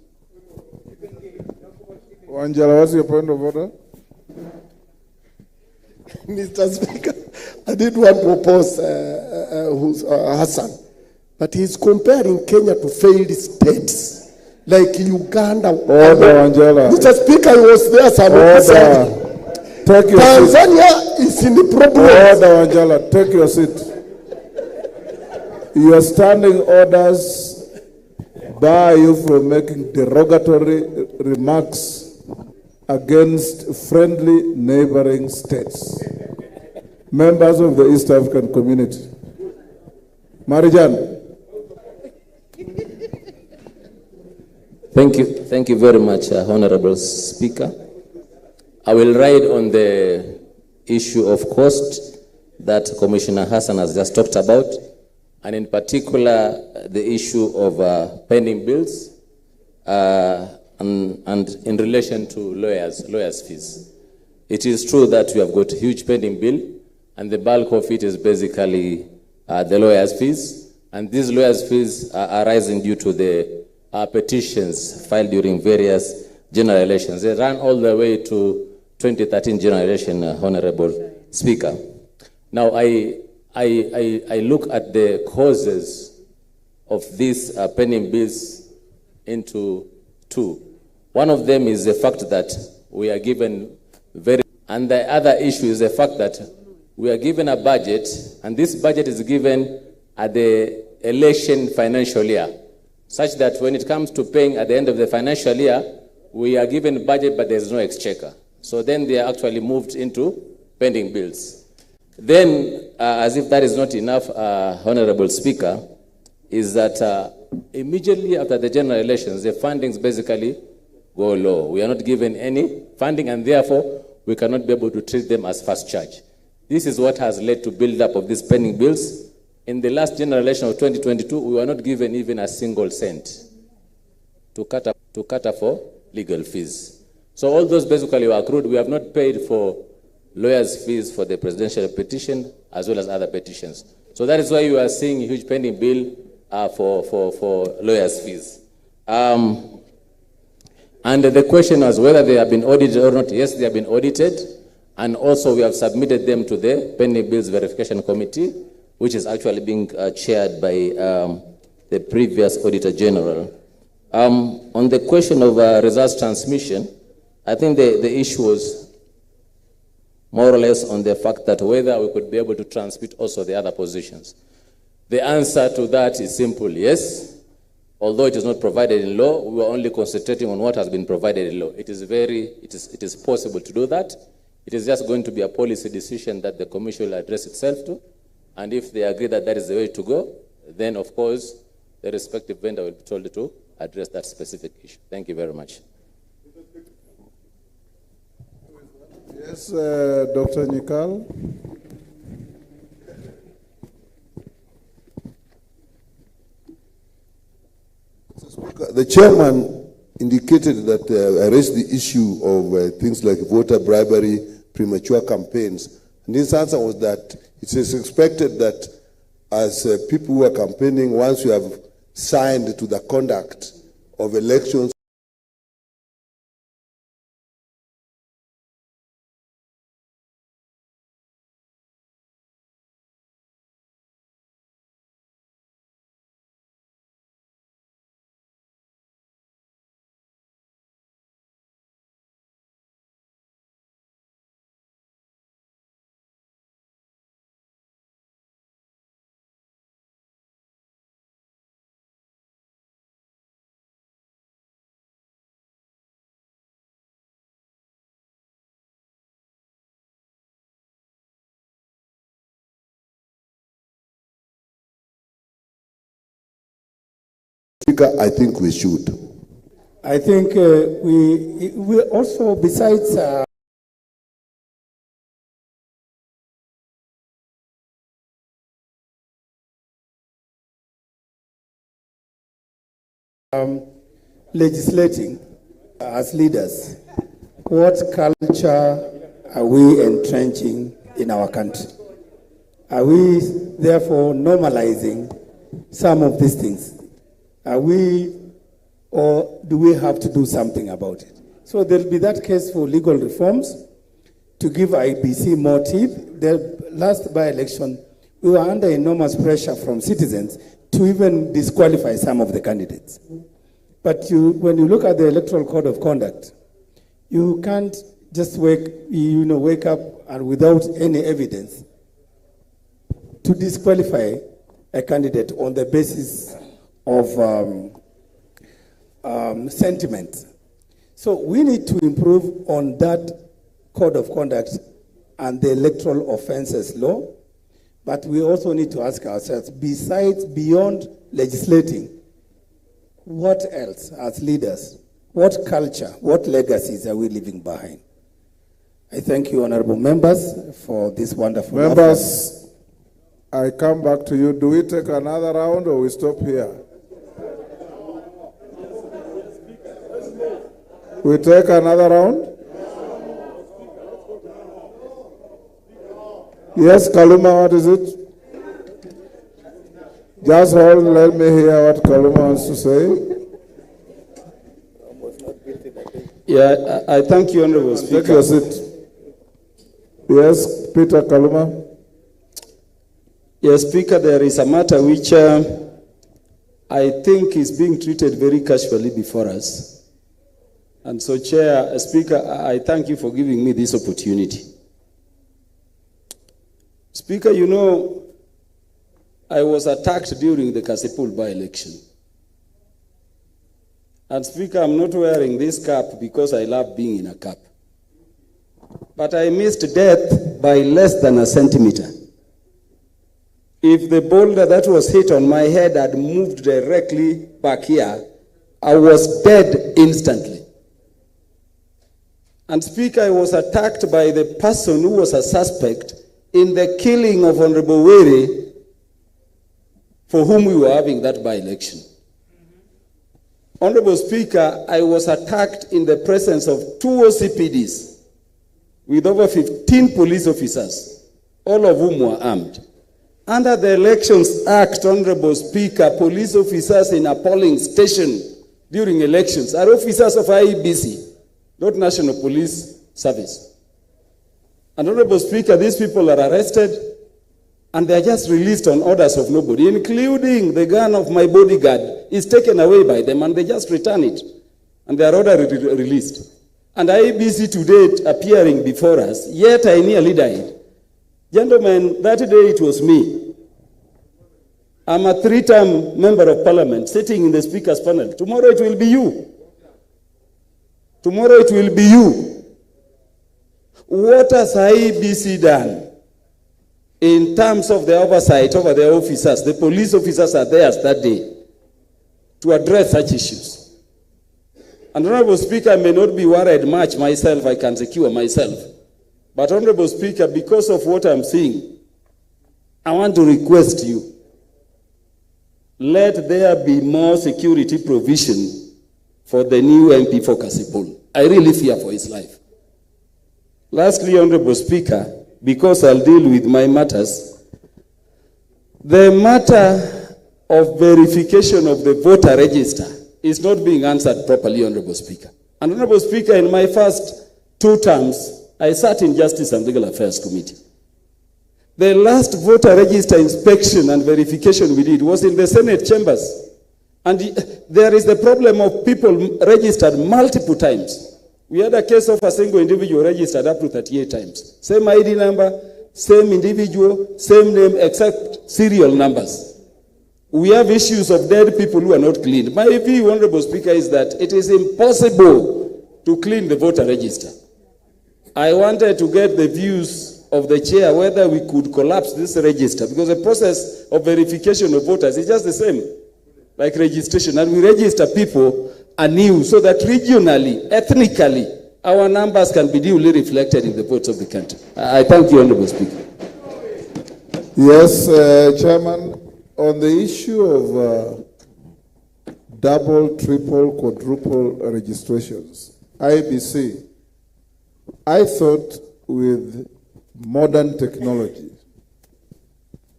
Wanjala, what's your point of order? Mr. Speaker, I did want to oppose Hassan, but he's comparing Kenya to failed states like Uganda. Order, Wanjala. Mr. Speaker, he was there. Order. Take your Tanzania seat. is in the problem. Order, Wanjala. Take your seat. Your standing orders bar you from making derogatory remarks against friendly neighboring states, members of the East African community. Marijan. Thank you very much, Honorable Speaker. I will ride on the issue of cost that Commissioner Hassan has just talked about, and in particular, the issue of pending bills and in relation to lawyers' fees. It is true that we have got a huge pending bill, and the bulk of it is basically the lawyers' fees, and these lawyers' fees are rising due to the petitions filed during various general elections. They ran all the way to 2013 general election, Honorable Speaker. Now, I look at the causes of these pending bills into two. One of them is the fact that we are given and the other issue is the fact that we are given a budget, and this budget is given at the election financial year, such that when it comes to paying at the end of the financial year, we are given budget, but there's no exchequer. So then they are actually moved into pending bills. Then, as if that is not enough, Honorable Speaker, is that immediately after the general elections, the fundings basically go low. We are not given any funding, and therefore, we cannot be able to treat them as fast charge. This is what has led to build-up of these pending bills. In the last general election of 2022, we were not given even a single cent to cater for legal fees. So all those basically were accrued. We have not paid for lawyers' fees for the presidential petition as well as other petitions. So that is why you are seeing a huge pending bill for lawyers' fees. And the question was whether they have been audited or not. Yes, they have been audited. And also we have submitted them to the Pending Bills Verification Committee, which is actually being chaired by the previous Auditor General. On the question of results transmission, I think the issue was more or less on the fact that whether we could be able to transmit also the other positions. The answer to that is simple, yes. Although it is not provided in law, we are only concentrating on what has been provided in law. It is possible to do that. It is just going to be a policy decision that the Commission will address itself to. And if they agree that that is the way to go, then of course, the respective vendor will be told to address that specific issue. Thank you very much. Yes, Dr. Nikal. The chairman indicated that I raised the issue of things like voter bribery, premature campaigns. And his answer was that it is expected that as people who are campaigning, once you have signed to the conduct of elections, Speaker, I think we should. I think we also, besides legislating as leaders, what culture are we entrenching in our country? Are we therefore normalizing some of these things? Are we, or do we have to do something about it? So there'll be that case for legal reforms to give IEBC more teeth. The last by-election, we were under enormous pressure from citizens to even disqualify some of the candidates. But when you look at the Electoral Code of Conduct, you can't just wake up and without any evidence to disqualify a candidate on the basis of sentiment. So we need to improve on that Code of Conduct and the Electoral Offences Law, but we also need to ask ourselves, beyond legislating, what else as leaders, what culture, what legacies are we leaving behind? I thank you, honorable members, for this wonderful members. I come back to you. Do we take another round or we stop here? We take another round? Yes, Kaluma, what is it? Just hold, let me hear what Kaluma wants to say. Yeah, I thank you, Honorable Speaker. Take your seat. Yes, Peter Kaluma. Yes, Speaker, there is a matter which I think is being treated very casually before us. And so, Speaker, I thank you for giving me this opportunity. Speaker, you know, I was attacked during the Kasipul by-election. And Speaker, I'm not wearing this cap because I love being in a cap. But I missed death by less than a centimeter. If the boulder that was hit on my head had moved directly back here, I was dead instantly. And Speaker, I was attacked by the person who was a suspect in the killing of Honorable Were, for whom we were having that by-election. Honorable Speaker, I was attacked in the presence of 2 OCPDs with over 15 police officers, all of whom were armed. Under the Elections Act, Honorable Speaker, police officers in a polling station during elections are officers of IEBC, not National Police Service. And Honorable Speaker, these people are arrested and they are just released on orders of nobody, including the gun of my bodyguard is taken away by them and they just return it. And they are ordered released. And IEBC today appearing before us, yet I nearly died. Gentlemen, that day it was me. I'm a 3-term member of parliament sitting in the speaker's panel. Tomorrow it will be you. Tomorrow it will be you. What has IEBC done in terms of the oversight over the officers? The police officers are there that day to address such issues. And Honorable Speaker, I may not be worried much myself, I can secure myself. But Honorable Speaker, because of what I'm seeing, I want to request you, let there be more security provision for the new MP for Kasipul. I really fear for his life. Lastly, Honorable Speaker, because I'll deal with my matters, the matter of verification of the voter register is not being answered properly, Honorable Speaker. And Honorable Speaker, in my first 2 terms, I sat in Justice and Legal Affairs Committee. The last voter register inspection and verification we did was in the Senate chambers. And there is the problem of people registered multiple times. We had a case of a single individual registered up to 38 times. Same ID number, same individual, same name, except serial numbers. We have issues of dead people who are not cleaned. My view, Honorable Speaker, is that it is impossible to clean the voter register. I wanted to get the views of the chair whether we could collapse this register, because the process of verification of voters is just the same. like registration, and we register people anew so that regionally, ethnically, our numbers can be duly reflected in the votes of the country. I thank you, Honorable Speaker. Yes, Chairman, on the issue of double, triple, quadruple registrations, IEBC, I thought with modern technology,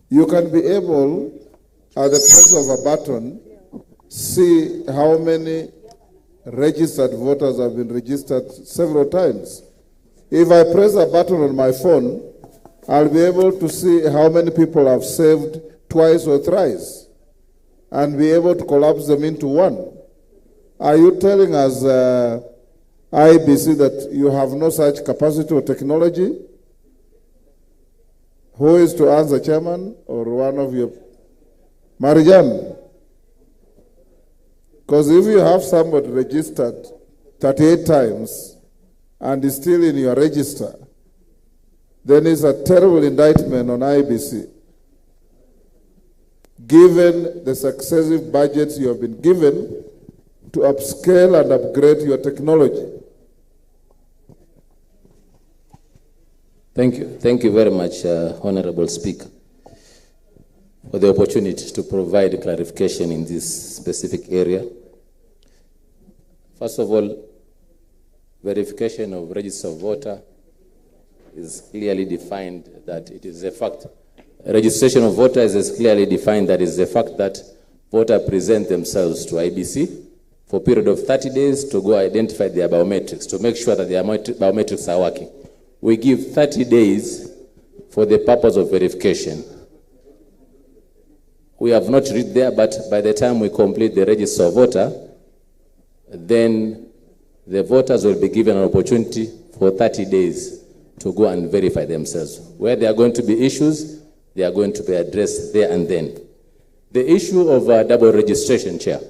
you can be able, at the press of a button, see how many registered voters have been registered several times. If I press a button on my phone, I'll be able to see how many people have saved twice or thrice and be able to collapse them into one. Are you telling us, IEBC, that you have no such capacity or technology? Who is to answer, Chairman, or one of you? Marijan. Because if you have somebody registered 38 times and is still in your register, then it's a terrible indictment on IEBC. Given the successive budgets you have been given to upscale and upgrade your technology. Thank you. Thank you very much, Honorable Speaker, for the opportunity to provide clarification in this specific area. First of all, verification of register of voter is clearly defined that it is a fact. Registration of voters is clearly defined that it is the fact that voters present themselves to IEBC for a period of 30 days to go identify their biometrics, to make sure that their biometrics are working. We give 30 days for the purpose of verification. We have not reached there, but by the time we complete the register of voter, then the voters will be given an opportunity for 30 days to go and verify themselves. Where there are going to be issues, they are going to be addressed there and then. The issue of double registration, Chair,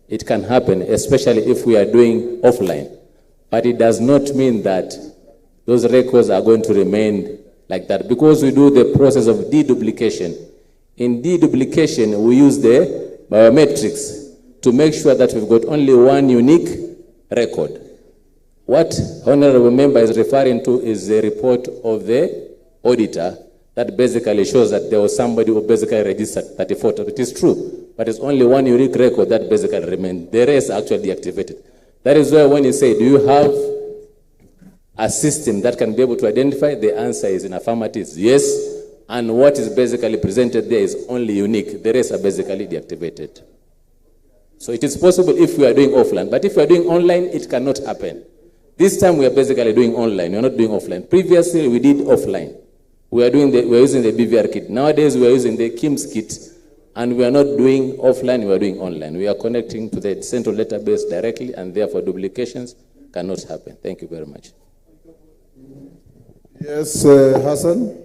it can happen, especially if we are doing offline. But it does not mean that those records are going to remain like that, because we do the process of deduplication. In deduplication, we use the biometrics to make sure that we've got only one unique record. What Honorable Member is referring to is the report of the auditor that basically shows that there was somebody who basically registered 34. It is true, but it's only one unique record that basically remained. The rest are actually deactivated. That is why when you say, do you have a system that can be able to identify? The answer is in affirmative, yes. And what is basically presented there is only unique. The rest are basically deactivated. So it is possible if we are doing offline, but if we are doing online, it cannot happen. This time we are basically doing online. We are not doing offline. Previously we did offline. We are using the BVR kit. Nowadays we are using the KIMS kit, and we are not doing offline. We are doing online. We are connecting to the central database directly, and therefore duplications cannot happen. Thank you very much. Yes, Hassan.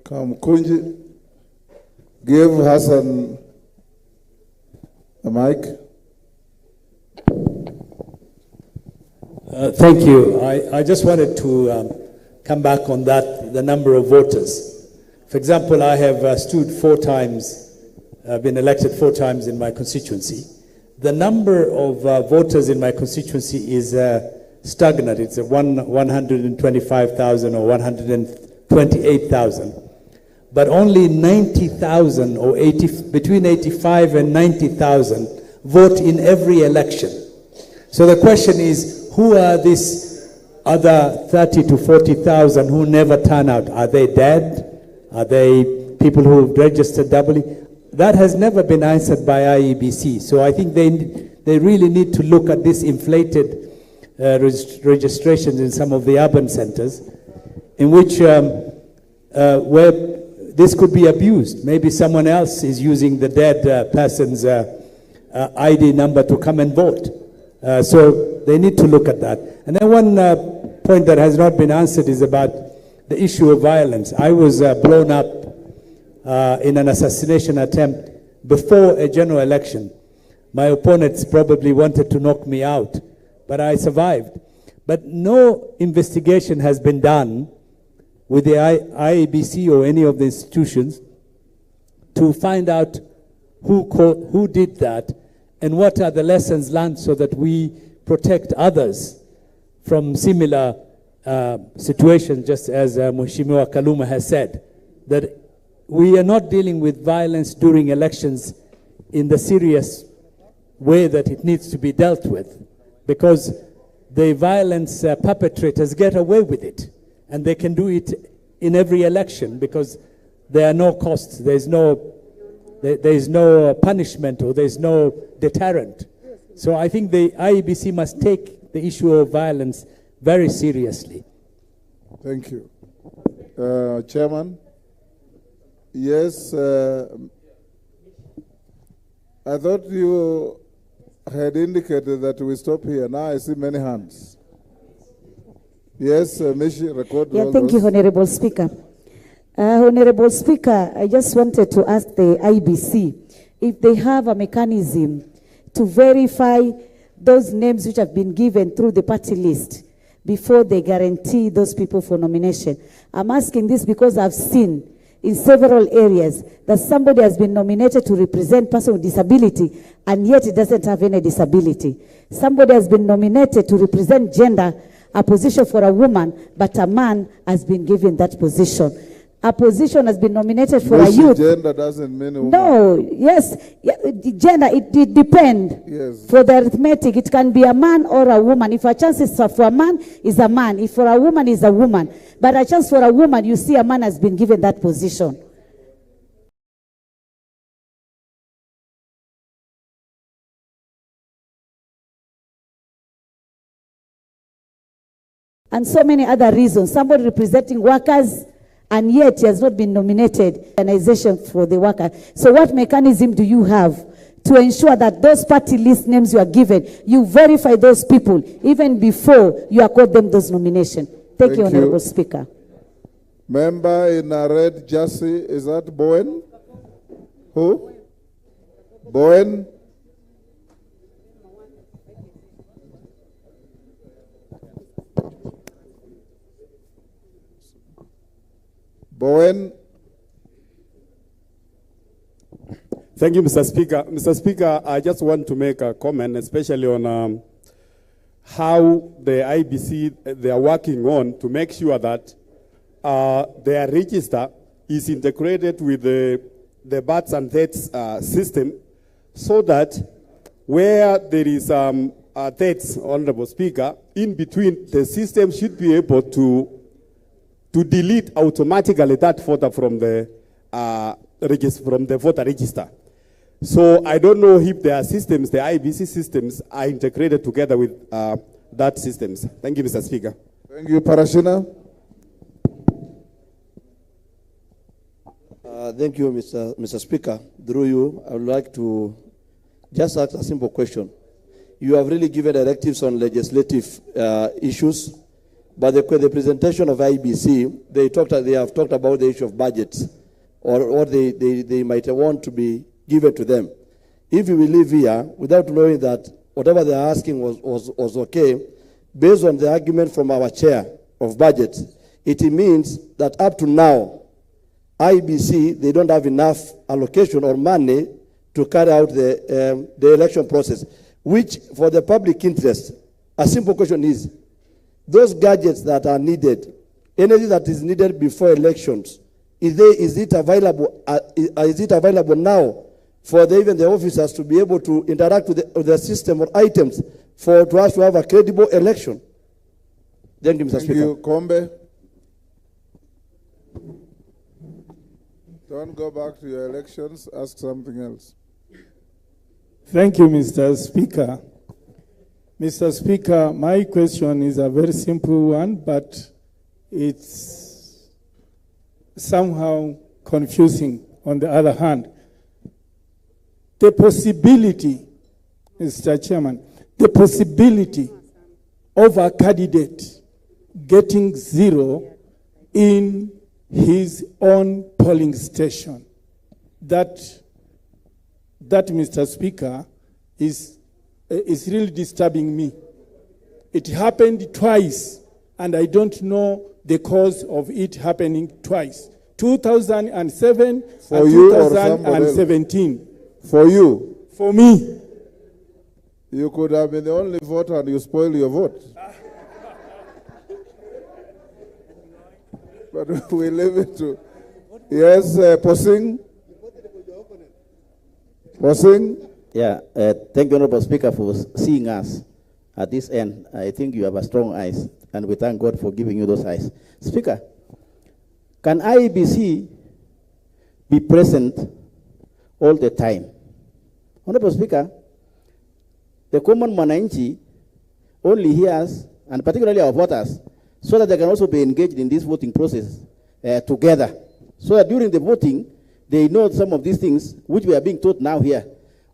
Come, Kunji. Give Hassan a mic. Thank you. I just wanted to come back on that, the number of voters. For example, I have stood 4 times, been elected 4 times in my constituency. The number of voters in my constituency is stagnant. It's 125,000 or 128,000. But only 90,000 or between 85 and 90,000 vote in every election. So the question is, who are these other 30 to 40,000 who never turn out? Are they dead? Are they people who have registered doubly? That has never been answered by IEBC. So I think they really need to look at this inflated registrations in some of the urban centers, in which where this could be abused. Maybe someone else is using the dead person's ID number to come and vote. So they need to look at that. And then one point that has not been answered is about the issue of violence. I was blown up in an assassination attempt before a general election. My opponents probably wanted to knock me out, but I survived. But no investigation has been done with the IEBC or any of the institutions to find out who did that and what are the lessons learned so that we protect others from similar situations, just as Mheshimiwa Kaluma has said, that we are not dealing with violence during elections in the serious way that it needs to be dealt with, because the violence perpetrators get away with it, and they can do it in every election because there are no costs, there is no punishment, or there is no deterrent. So I think the IEBC must take the issue of violence very seriously. Thank you. Chairman? Yes, I thought you had indicated that we stop here. Now I see many hands. Yes, Mishi, record. Yeah, thank you, Honorable Speaker. Honorable Speaker, I just wanted to ask the IEBC if they have a mechanism to verify those names which have been given through the party list before they guarantee those people for nomination. I'm asking this because I've seen in several areas that somebody has been nominated to represent person with disability and yet it doesn't have any disability. Somebody has been nominated to represent gender, a position for a woman, but a man has been given that position. A position has been nominated for a youth. Gender doesn't mean woman. No, yes, gender, it depends. Yes. For the arithmetic, it can be a man or a woman. If a chance is for a man, is a man. If for a woman, is a woman. But a chance for a woman, you see a man has been given that position. And so many other reasons. Somebody representing workers, and yet he has not been nominated organization for the worker. So what mechanism do you have to ensure that those party list names you are given, you verify those people even before you accord them those nominations? Thank you, Honorable Speaker. Member in a red jersey, is that Bowen? Who? Bowen? Bowen. Thank you, Mr. Speaker. Mr. Speaker, I just want to make a comment, especially on how the IEBC, they are working on to make sure that their register is integrated with the births and deaths system, so that where there is deaths, Honorable Speaker, in between, the system should be able to delete automatically that photo from the voter register. So I don't know if their systems, the IEBC systems, are integrated together with that systems. Thank you, Mr. Speaker. Thank you, Parashina. Thank you, Mr. Speaker. Through you, I would like to just ask a simple question. You have really given directives on legislative issues, but the presentation of IEBC, they have talked about the issue of budgets, or they might want to be given to them. If we live here without knowing that whatever they're asking was okay, based on the argument from our chair of budget, it means that up to now, IEBC, they don't have enough allocation or money to carry out the election process, which for the public interest, a simple question is, those gadgets that are needed, anything that is needed before elections, is it available now for even the officers to be able to interact with the system or items for us to have a credible election? Thank you, Mr. Speaker. Thank you, Kombe. Don't go back to your elections, ask something else. Thank you, Mr. Speaker. Mr. Speaker, my question is a very simple one, but it's somehow confusing on the other hand. The possibility, Mr. Chairman, the possibility of a candidate getting 0 in his own polling station, that Mr. Speaker, is really disturbing me. It happened twice, and I don't know the cause of it happening twice 2007 For and you or somebody else? 2017. For you? For me. You could have been the only voter and you spoil your vote. But we leave it to... Yes, Posing? Posing? Yeah, thank you, Honorable Speaker, for seeing us at this end. I think you have a strong eyes, and we thank God for giving you those eyes. Speaker, can IEBC be present all the time? Honorable Speaker, the common mwananchi only hears, and particularly our voters, so that they can also be engaged in this voting process together. So that during the voting, they know some of these things which we are being taught now here.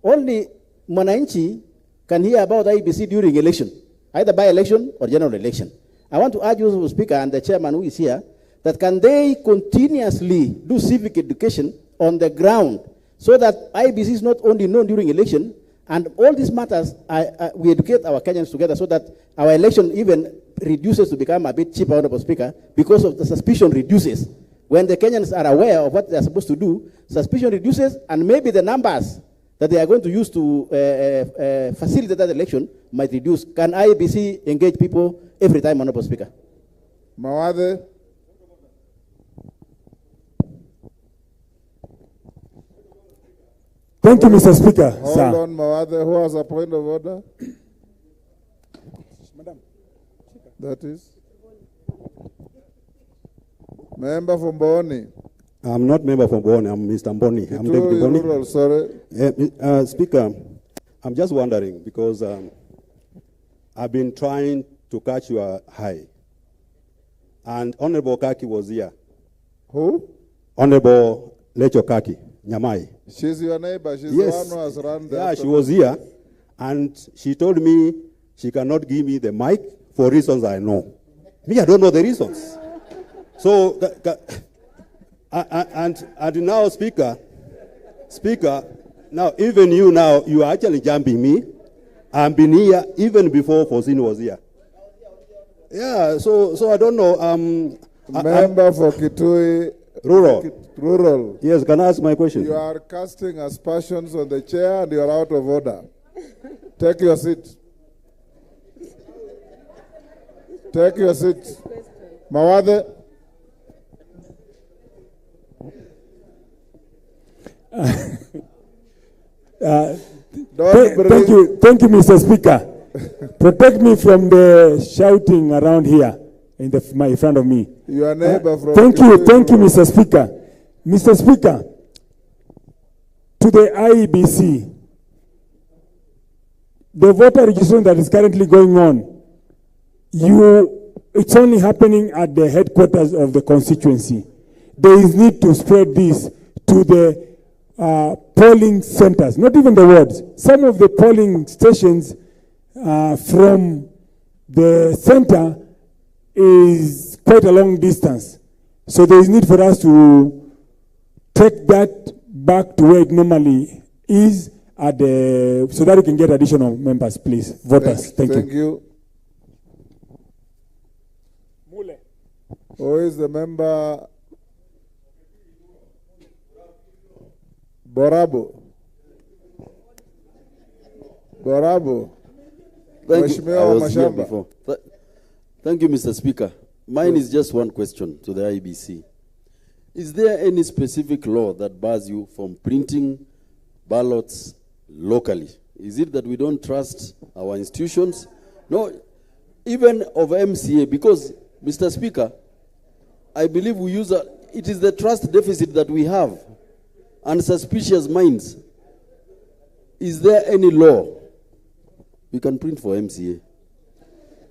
Only mwananchi can hear about IEBC during election, either by-election or general election. I want to urge you, Mr. Speaker, and the chairman who is here, that can they continuously do civic education on the ground so that IEBC is not only known during election, and all these matters, we educate our Kenyans together so that our election even reduces to become a bit cheaper, Honorable Speaker, because of the suspicion reduces. When the Kenyans are aware of what they are supposed to do, suspicion reduces, and maybe the numbers that they are going to use to facilitate that election might reduce. Can IEBC engage people every time, Honorable Speaker? Mawade? Thank you, Mr. Speaker. Hold on, Mawade. Who has a point of order? That is? Member from Boni. I'm not member from Boni. I'm Mr. Mboni. I'm David Boni. Rural, sorry. Speaker, I'm just wondering because I've been trying to catch your eye. And Honorable Kaki was here. Who? Honorable Lecho Kaki, Nyamai. She's your neighbor. She's Yes. the one who has run the... Yeah, she was here. And she told me she cannot give me the mic for reasons I know. Me, I don't know the reasons. So, and now, Speaker, now even you now, you are actually jumping me. I've been here even before Fosin was here. Yeah, so I don't know. Member for Kitui. Rural. Yes, can I ask my question? You are casting aspersions on the chair and you are out of order. Take your seat. Take your seat. Mawade. Thank you, Mr. Speaker. Protect me from the shouting around here in front of me. Your neighbor from... Thank you, Mr. Speaker. Mr. Speaker, to the IEBC, the voter registration that is currently going on, it's only happening at the headquarters of the constituency. There is need to spread this to the polling centers, not even the wards. Some of the polling stations from the center is quite a long distance. So there is need for us to take that back to where it normally is at the, so that we can get additional members, please. Voters, thank you. Thank you. Who is the member? Borabo. Thank you. I was here before. Thank you, Mr. Speaker. Mine is just one question to the IEBC. Is there any specific law that bars you from printing ballots locally? Is it that we don't trust our institutions? No, even of MCA, because, Mr. Speaker, I believe we use it is the trust deficit that we have and suspicious minds. Is there any law we can print for MCA?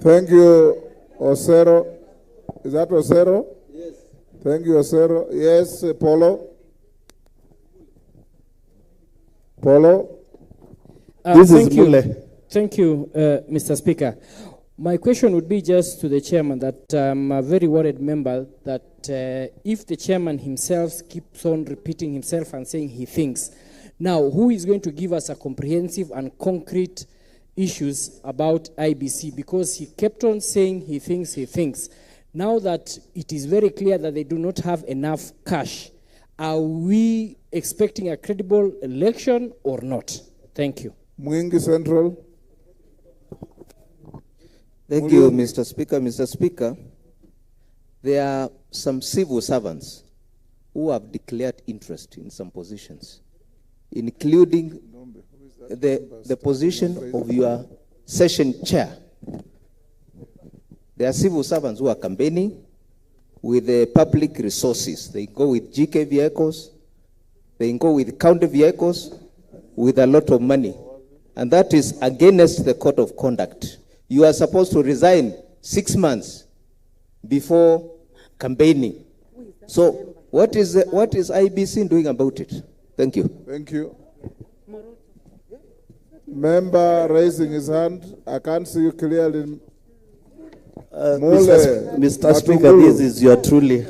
Thank you, Osero. Is that Osero? Yes. Thank you, Osero. Yes, Polo. This is Mule. Thank you, Mr. Speaker. My question would be just to the chairman that I'm a very worried member that if the chairman himself keeps on repeating himself and saying he thinks, now who is going to give us a comprehensive and concrete issues about IBC? Because he kept on saying he thinks. Now that it is very clear that they do not have enough cash, are we expecting a credible election or not? Thank you. Mwingi Central. Thank you, Mr. Speaker. Mr. Speaker, there are some civil servants who have declared interest in some positions, including the position of your session chair. There are civil servants who are campaigning with the public resources. They go with GK vehicles, they go with county vehicles, with a lot of money. And that is against the code of conduct. You are supposed to resign 6 months before campaigning. So what is IEBC doing about it? Thank you. Thank you. Member raising his hand. I can't see you clearly. Mr. Speaker, this is your truly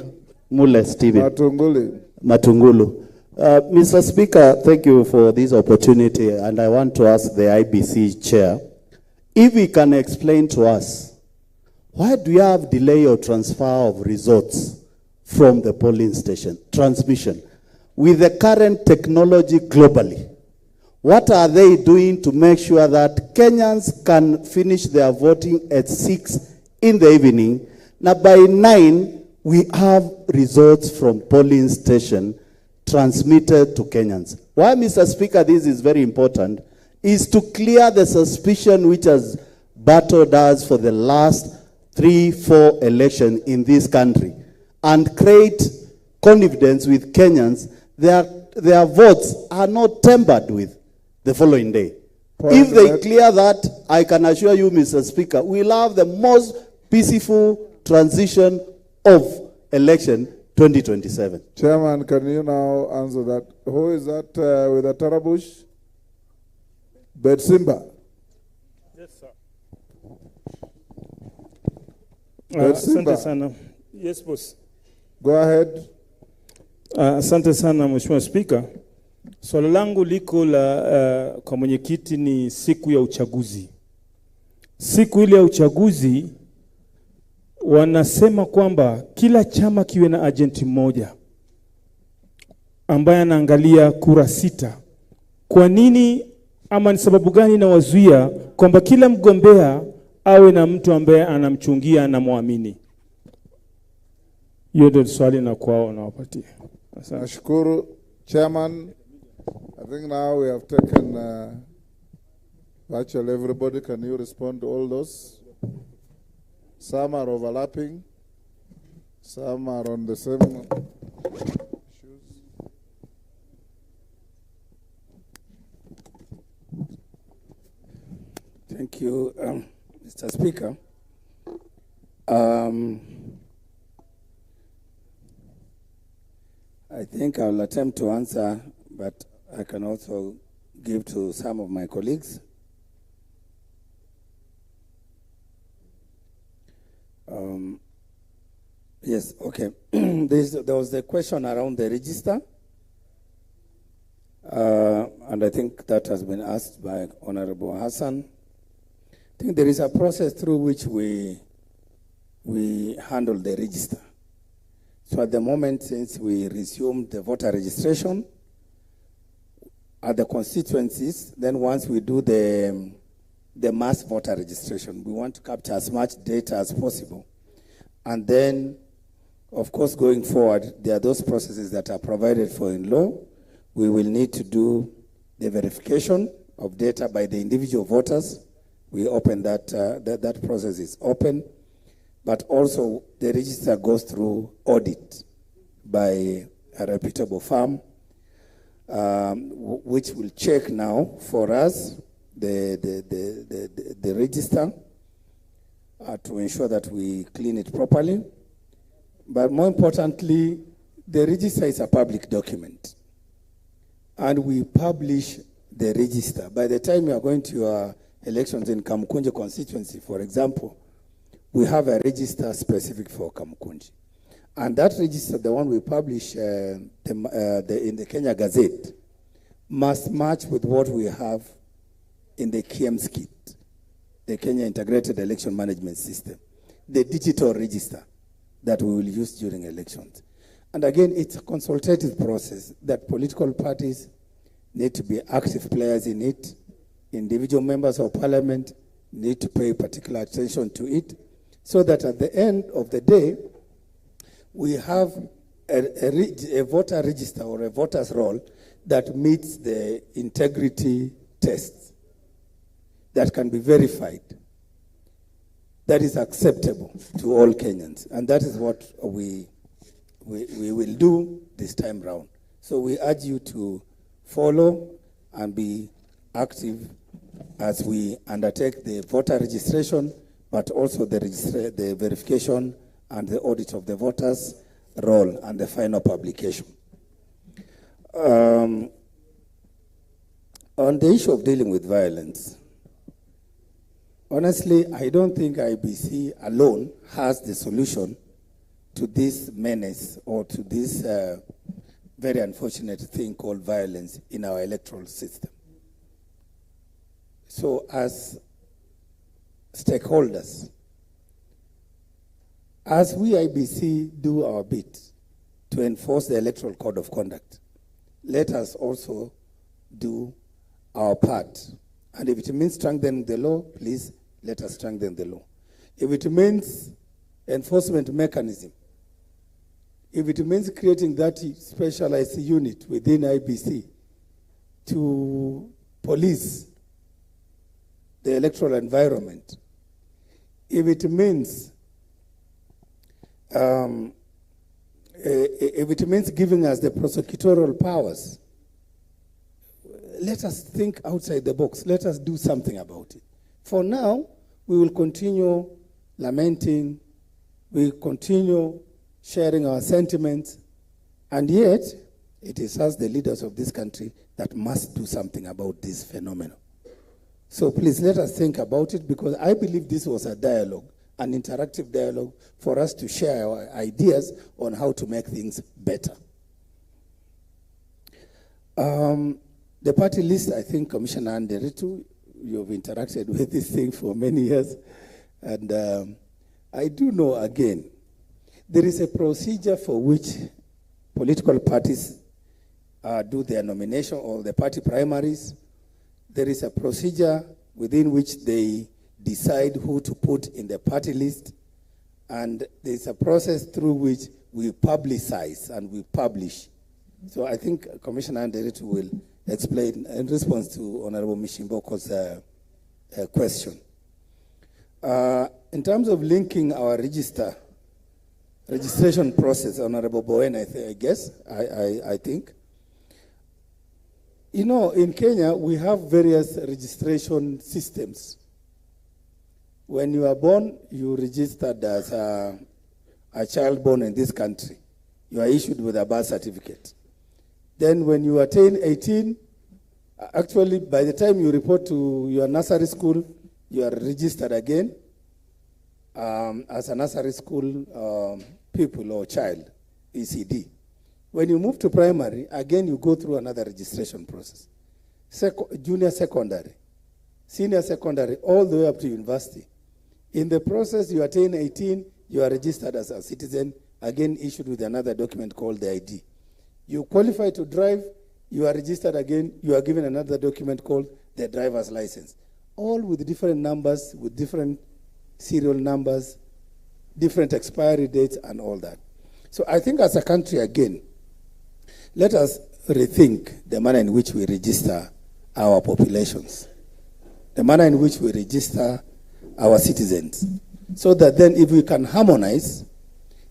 Mule Stephen. Matungulu. Mr. Speaker, thank you for this opportunity, and I want to ask the IBC chair if he can explain to us why do you have delay or transfer of results from the polling station transmission with the current technology globally? What are they doing to make sure that Kenyans can finish their voting at 6 in the evening? Now by 9, we have results from polling station transmitted to Kenyans. Why, Mr. Speaker, this is very important, is to clear the suspicion which has battled us for the last 3-4 elections in this country and create confidence with Kenyans. Their votes are not tampered with the following day. If they clear that, I can assure you, Mr. Speaker, we'll have the most peaceful transition of election 2027. Chairman, can you now answer that? Who is that with a Tarabush? Betsimba. Yes, sir. Betsimba. Asante sana. Yes, boss. Go ahead. Asante sana, Mheshimiwa Speaker. Swali langu liko la kwa mwenyekiti ni siku ya uchaguzi. Siku ile ya uchaguzi wanasema kwamba kila chama kiwe na agenti mmoja ambaye anaangalia kura 6. Kwa nini ama ni sababu gani inawazuia kwamba kila mgombea awe na mtu ambaye anamchungia anamwamini? Hiyo ndio swali na kwao nawapatia. Nashukuru, Chairman. I think now we have taken virtually everybody. Can you respond to all those? Some are overlapping. Some are on the same issues. Thank you, Mr. Speaker. I think I'll attempt to answer, but I can also give to some of my colleagues. Yes, okay. There was a question around the register, and I think that has been asked by Honorable Hassan. I think there is a process through which we handle the register. So at the moment, since we resumed the voter registration at the constituencies, then once we do the mass voter registration, we want to capture as much data as possible. And then, of course, going forward, there are those processes that are provided for in law. We will need to do the verification of data by the individual voters. We open that, that process is open. But also, the register goes through audit by a reputable firm, which will check now for us the register to ensure that we clean it properly. But more importantly, the register is a public document, and we publish the register. By the time you are going to your elections in Kamukunji constituency, for example, we have a register specific for Kamukunji. And that register, the one we publish in the Kenya Gazette, must match with what we have in the KIEMS kit, the Kenya Integrated Election Management System, the digital register. that we will use during elections. And again, it's a consultative process that political parties need to be active players in it. Individual members of parliament need to pay particular attention to it, so that at the end of the day, we have a voter register or a voter's roll that meets the integrity tests, that can be verified, that is acceptable to all Kenyans. And that is what we will do this time round. So we urge you to follow and be active as we undertake the voter registration, but also the verification and the audit of the voters' roll and the final publication. On the issue of dealing with violence, honestly, I don't think IEBC alone has the solution to this menace or to this very unfortunate thing called violence in our electoral system. So as stakeholders, as we IEBC do our bit to enforce the Electoral Code of Conduct, let us also do our part. And if it means strengthening the law, please let us strengthen the law. If it means enforcement mechanism, if it means creating that specialized unit within IEBC to police the electoral environment, if it means giving us the prosecutorial powers, let us think outside the box. Let us do something about it. For now, we will continue lamenting, we continue sharing our sentiments, and yet it is us, the leaders of this country, that must do something about this phenomenon. So please let us think about it, because I believe this was a dialogue, an interactive dialogue for us to share our ideas on how to make things better. The party list, I think Commissioner Nderitu, you've interacted with this thing for many years, and I do know, again, there is a procedure for which political parties do their nomination or the party primaries. There is a procedure within which they decide who to put in the party list, and there is a process through which we publicize and we publish. So I think Commissioner Nderitu will explain in response to Honorable Mishimboko's question. In terms of linking our registration process, Honorable Bowen, I think. You know, in Kenya, we have various registration systems. When you are born, you registered as a child born in this country. You are issued with a birth certificate. Then when you attain 18, actually by the time you report to your nursery school, you are registered again as a nursery school pupil or child, ECD. When you move to primary, again you go through another registration process. Junior secondary, senior secondary, all the way up to university. In the process, you attain 18, you are registered as a citizen, again issued with another document called the ID. You qualify to drive, you are registered again, you are given another document called the driver's license. All with different numbers, with different serial numbers, different expiry dates, and all that. So I think as a country, again, let us rethink the manner in which we register our populations, the manner in which we register our citizens, so that then if we can harmonize,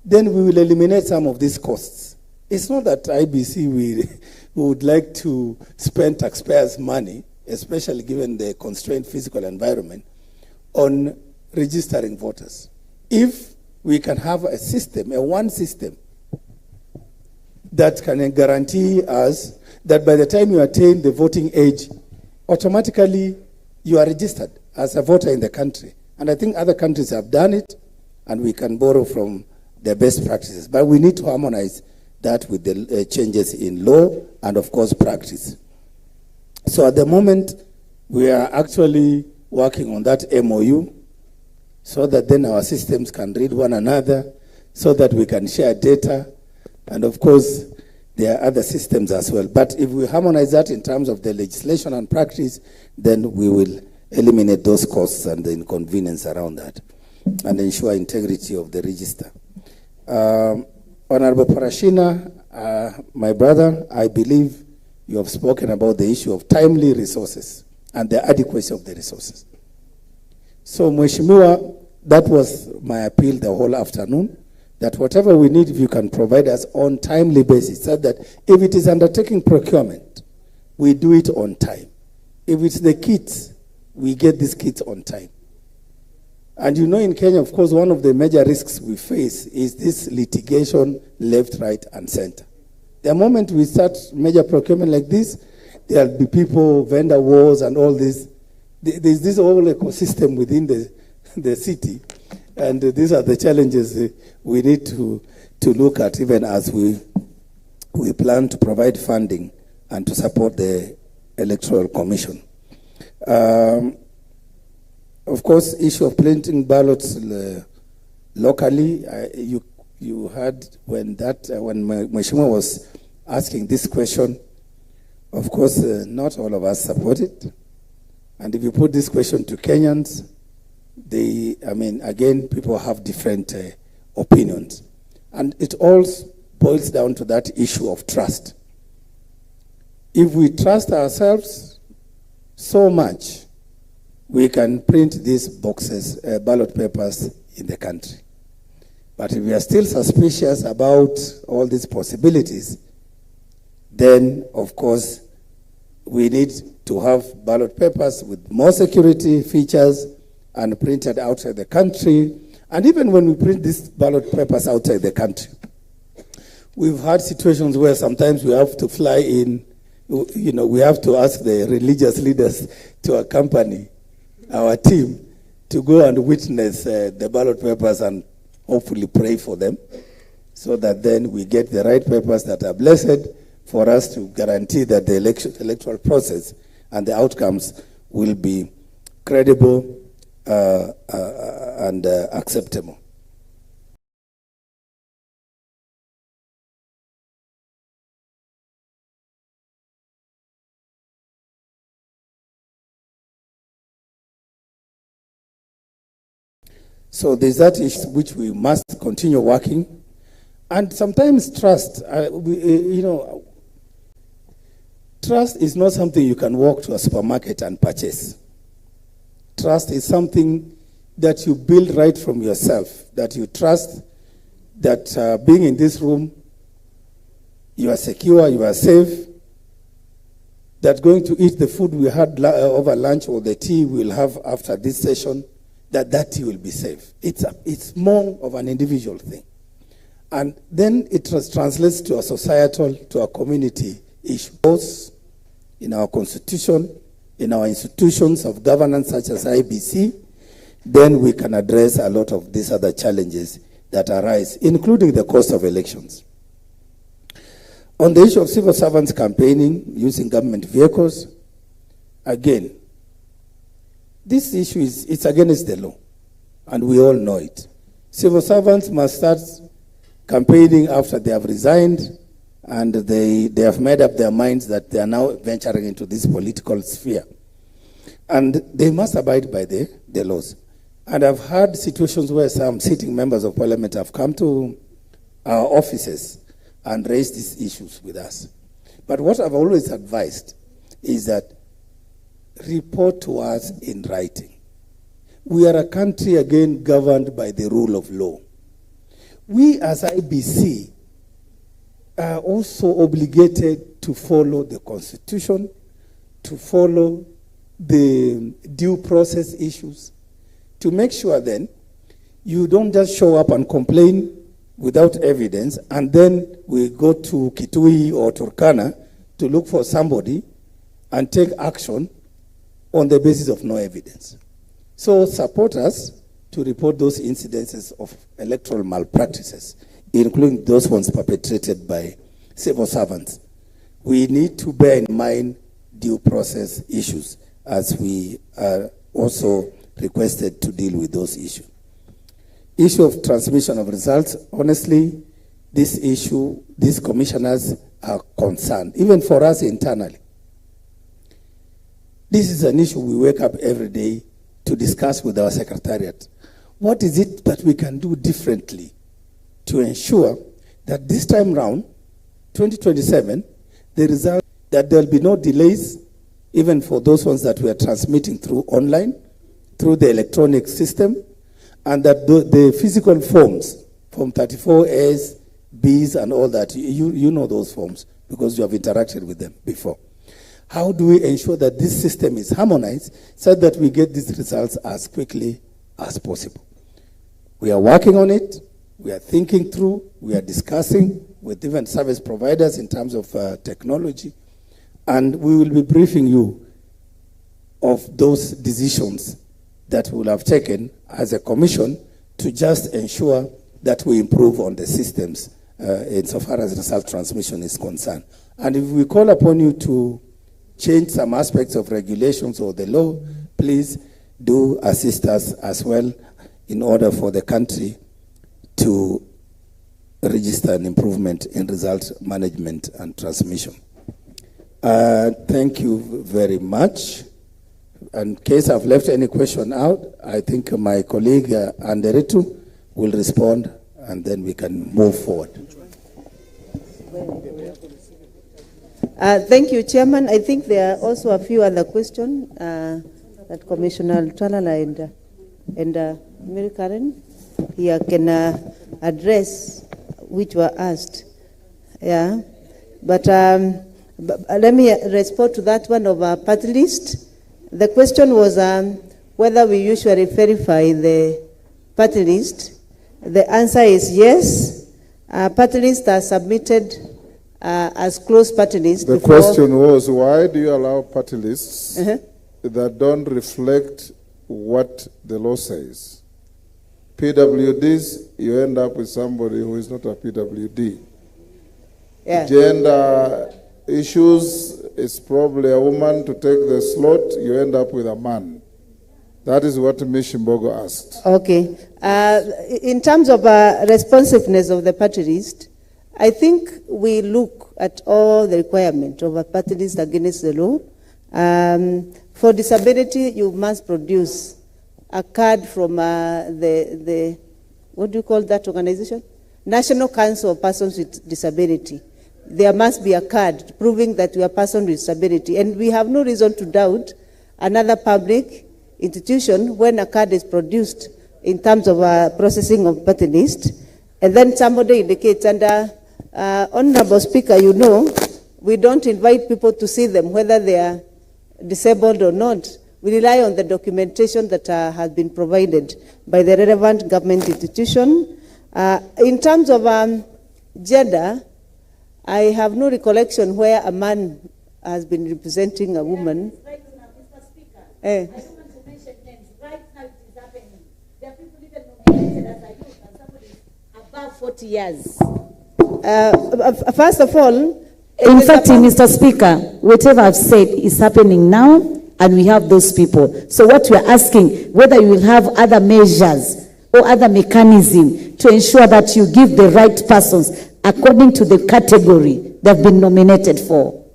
then we will eliminate some of these costs. It's not that IEBC we would like to spend taxpayers' money, especially given the constrained physical environment, on registering voters. If we can have a system, one system, that can guarantee us that by the time you attain the voting age, automatically you are registered as a voter in the country. And I think other countries have done it, and we can borrow from their best practices. But we need to harmonize that with the changes in law and, of course, practice. So at the moment, we are actually working on that MOU so that then our systems can read one another, so that we can share data. And of course, there are other systems as well. But if we harmonize that in terms of the legislation and practice, then we will eliminate those costs and the inconvenience around that and ensure integrity of the register. Honorable Parashina, my brother, I believe you have spoken about the issue of timely resources and the adequacy of the resources. So, Mheshimiwa, that was my appeal the whole afternoon, that whatever we need, if you can provide us on timely basis, so that if it is undertaking procurement, we do it on time. If it's the kits, we get these kits on time. And you know, in Kenya, of course, one of the major risks we face is this litigation left, right, and center. The moment we start major procurement like this, there'll be people, vendor wars, and all this. There's this whole ecosystem within the city, and these are the challenges we need to look at, even as we plan to provide funding and to support the Electoral Commission. Of course, issue of printing ballots locally, you heard when Mheshimiwa was asking this question, of course, not all of us support it. And if you put this question to Kenyans, again, people have different opinions. And it all boils down to that issue of trust. If we trust ourselves so much, we can print these boxes, ballot papers in the country. But if we are still suspicious about all these possibilities, then, of course, we need to have ballot papers with more security features and printed outside the country. And even when we print these ballot papers outside the country, we've had situations where sometimes we have to fly in, we have to ask the religious leaders to accompany our team to go and witness the ballot papers and hopefully pray for them, so that then we get the right papers that are blessed for us to guarantee that the electoral process and the outcomes will be credible and acceptable. So there's that issue which we must continue working. And sometimes trust, trust is not something you can walk to a supermarket and purchase. Trust is something that you build right from yourself, that you trust that being in this room, you are secure, you are safe, that going to eat the food we had over lunch or the tea we'll have after this session, that tea will be safe. It's more of an individual thing. And then it translates to a societal, to a community issue. Both in our constitution, in our institutions of governance such as IEBC, then we can address a lot of these other challenges that arise, including the cost of elections. On the issue of civil servants campaigning using government vehicles, again, this issue it's against the law, and we all know it. Civil servants must start campaigning after they have resigned and they have made up their minds that they are now venturing into this political sphere. And they must abide by the laws. And I've had situations where some sitting members of parliament have come to our offices and raised these issues with us. But what I've always advised is that report to us in writing. We are a country, again, governed by the rule of law. We as IEBC are also obligated to follow the Constitution, to follow the due process issues, to make sure then you don't just show up and complain without evidence, and then we go to Kitui or Turkana to look for somebody and take action on the basis of no evidence. So support us to report those incidences of electoral malpractices, including those ones perpetrated by civil servants. We need to bear in mind due process issues as we are also requested to deal with those issues. issue of transmission of results, honestly, this issue, these commissioners are concerned, even for us internally. This is an issue we wake up every day to discuss with our secretariat. What is it that we can do differently to ensure that this time round, 2027, the result, that there will be no delays, even for those ones that we are transmitting through online, through the electronic system, and that the physical forms, Form 34As, Bs, and all that, you know those forms because you have interacted with them before. How do we ensure that this system is harmonized so that we get these results as quickly as possible? We are working on it. We are thinking through. We are discussing with even service providers in terms of technology. And we will be briefing you of those decisions that we will have taken as a commission to just ensure that we improve on the systems insofar as result transmission is concerned. And if we call upon you to change some aspects of regulations or the law, please do assist us as well in order for the country to register an improvement in result management and transmission. Thank you very much. In case I've left any question out, I think my colleague Anderetu will respond and then we can move forward. Thank you, Chairman. I think there are also a few other questions that Commissioner Talala and Mary Karen here can address, which were asked. Yeah, but let me respond to that one of our party list. The question was whether we usually verify the party list. The answer is yes. Party lists are submitted as closed party lists. The question was, why do you allow party lists that don't reflect what the law says? PWDs, you end up with somebody who is not a PWD. Yeah. Gender issues, is probably a woman to take the slot, you end up with a man. That is what Ms. Shimbogo asked. Okay. In terms of responsiveness of the party list, I think we look at all the requirements of a party list against the law. For disability, you must produce a card from the what do you call that organization? National Council of Persons with Disability. There must be a card proving that you are a person with disability. And we have no reason to doubt another public institution when a card is produced in terms of processing of party list. And then somebody indicates, and Honorable Speaker, you know, we don't invite people to see them, whether they are disabled or not. We rely on the documentation that has been provided by the relevant government institution. In terms of gender, I have no recollection where a man has been representing a woman. Right now, Mr. Speaker, I don't want to mention names. Right now it is happening. There are people even nominated as a youth and somebody above 40 years. First of all, in fact, Mr. Speaker, whatever I've said is happening now, and we have those people. So what we are asking, whether you will have other measures or other mechanism to ensure that you give the right persons according to the category they've been nominated for.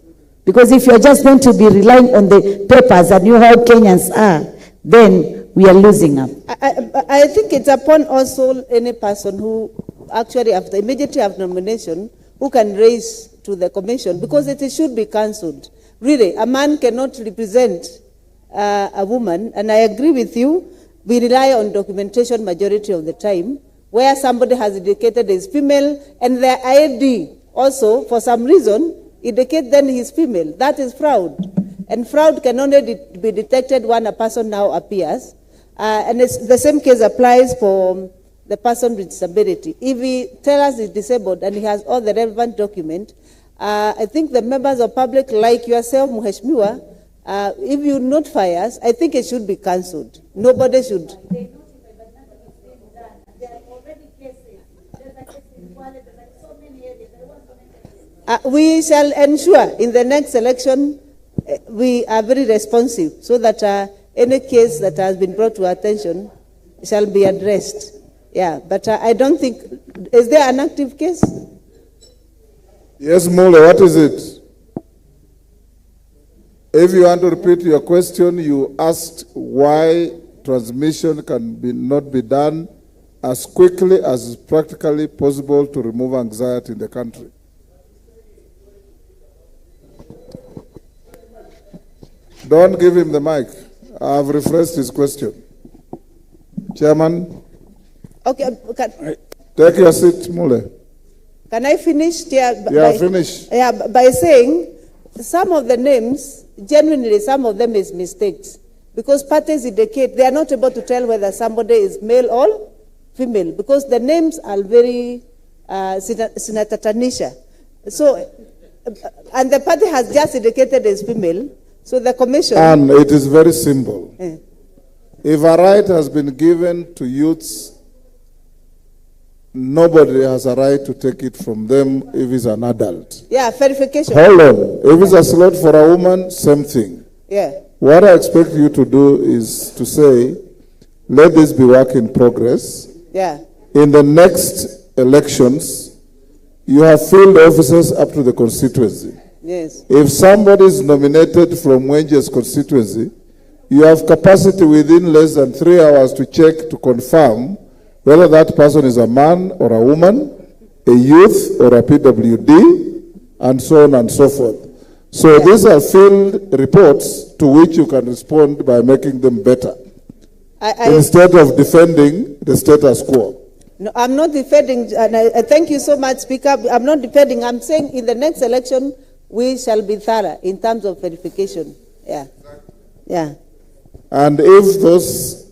Because if you're just going to be relying on the papers and you know how Kenyans are, then we are losing up. I think it's upon also any person who actually immediately after nomination who can raise to the commission, because it should be cancelled. Really, a man cannot represent a woman, and I agree with you, we rely on documentation majority of the time, where somebody has indicated is female, and their ID also, for some reason, indicate then he's female. That is fraud. And fraud can only be detected when a person now appears. And the same case applies for the person with disability. If he tells us he's disabled and he has all the relevant documents, I think the members of public like yourself, Mheshimiwa, if you notify us, I think it should be cancelled. Nobody should. We shall ensure in the next election we are very responsive so that any case that has been brought to our attention shall be addressed. Yeah, but I don't think, is there an active case? Yes, Mule, what is it? If you want to repeat your question, you asked why transmission can not be done as quickly as is practically possible to remove anxiety in the country. Don't give him the mic. I've rephrased his question. Chairman. Okay, Take your seat, Mule. Can I finish here? Yeah, finish. Yeah, by saying some of the names, genuinely, some of them is mistakes. Because parties indicate they are not able to tell whether somebody is male or female, because the names are very sinatatanisha. So, and the party has just indicated as female, so the commission... And it is very simple. If a right has been given to youths, nobody has a right to take it from them if he's an adult. Yeah, verification. Hold on. If it's a slot for a woman, same thing. Yeah. What I expect you to do is to say, let this be work in progress. Yeah. In the next elections, you have field officers up to the constituency. Yes. If somebody is nominated from Wenje's constituency, you have capacity within less than 3 hours to check to confirm whether that person is a man or a woman, a youth or a PWD, and so on and so forth. So these are field reports to which you can respond by making them better, instead of defending the status quo. No, I'm not defending, and I thank you so much, Speaker. I'm not defending. I'm saying in the next election, we shall be thorough in terms of verification. Yeah. Yeah. And if those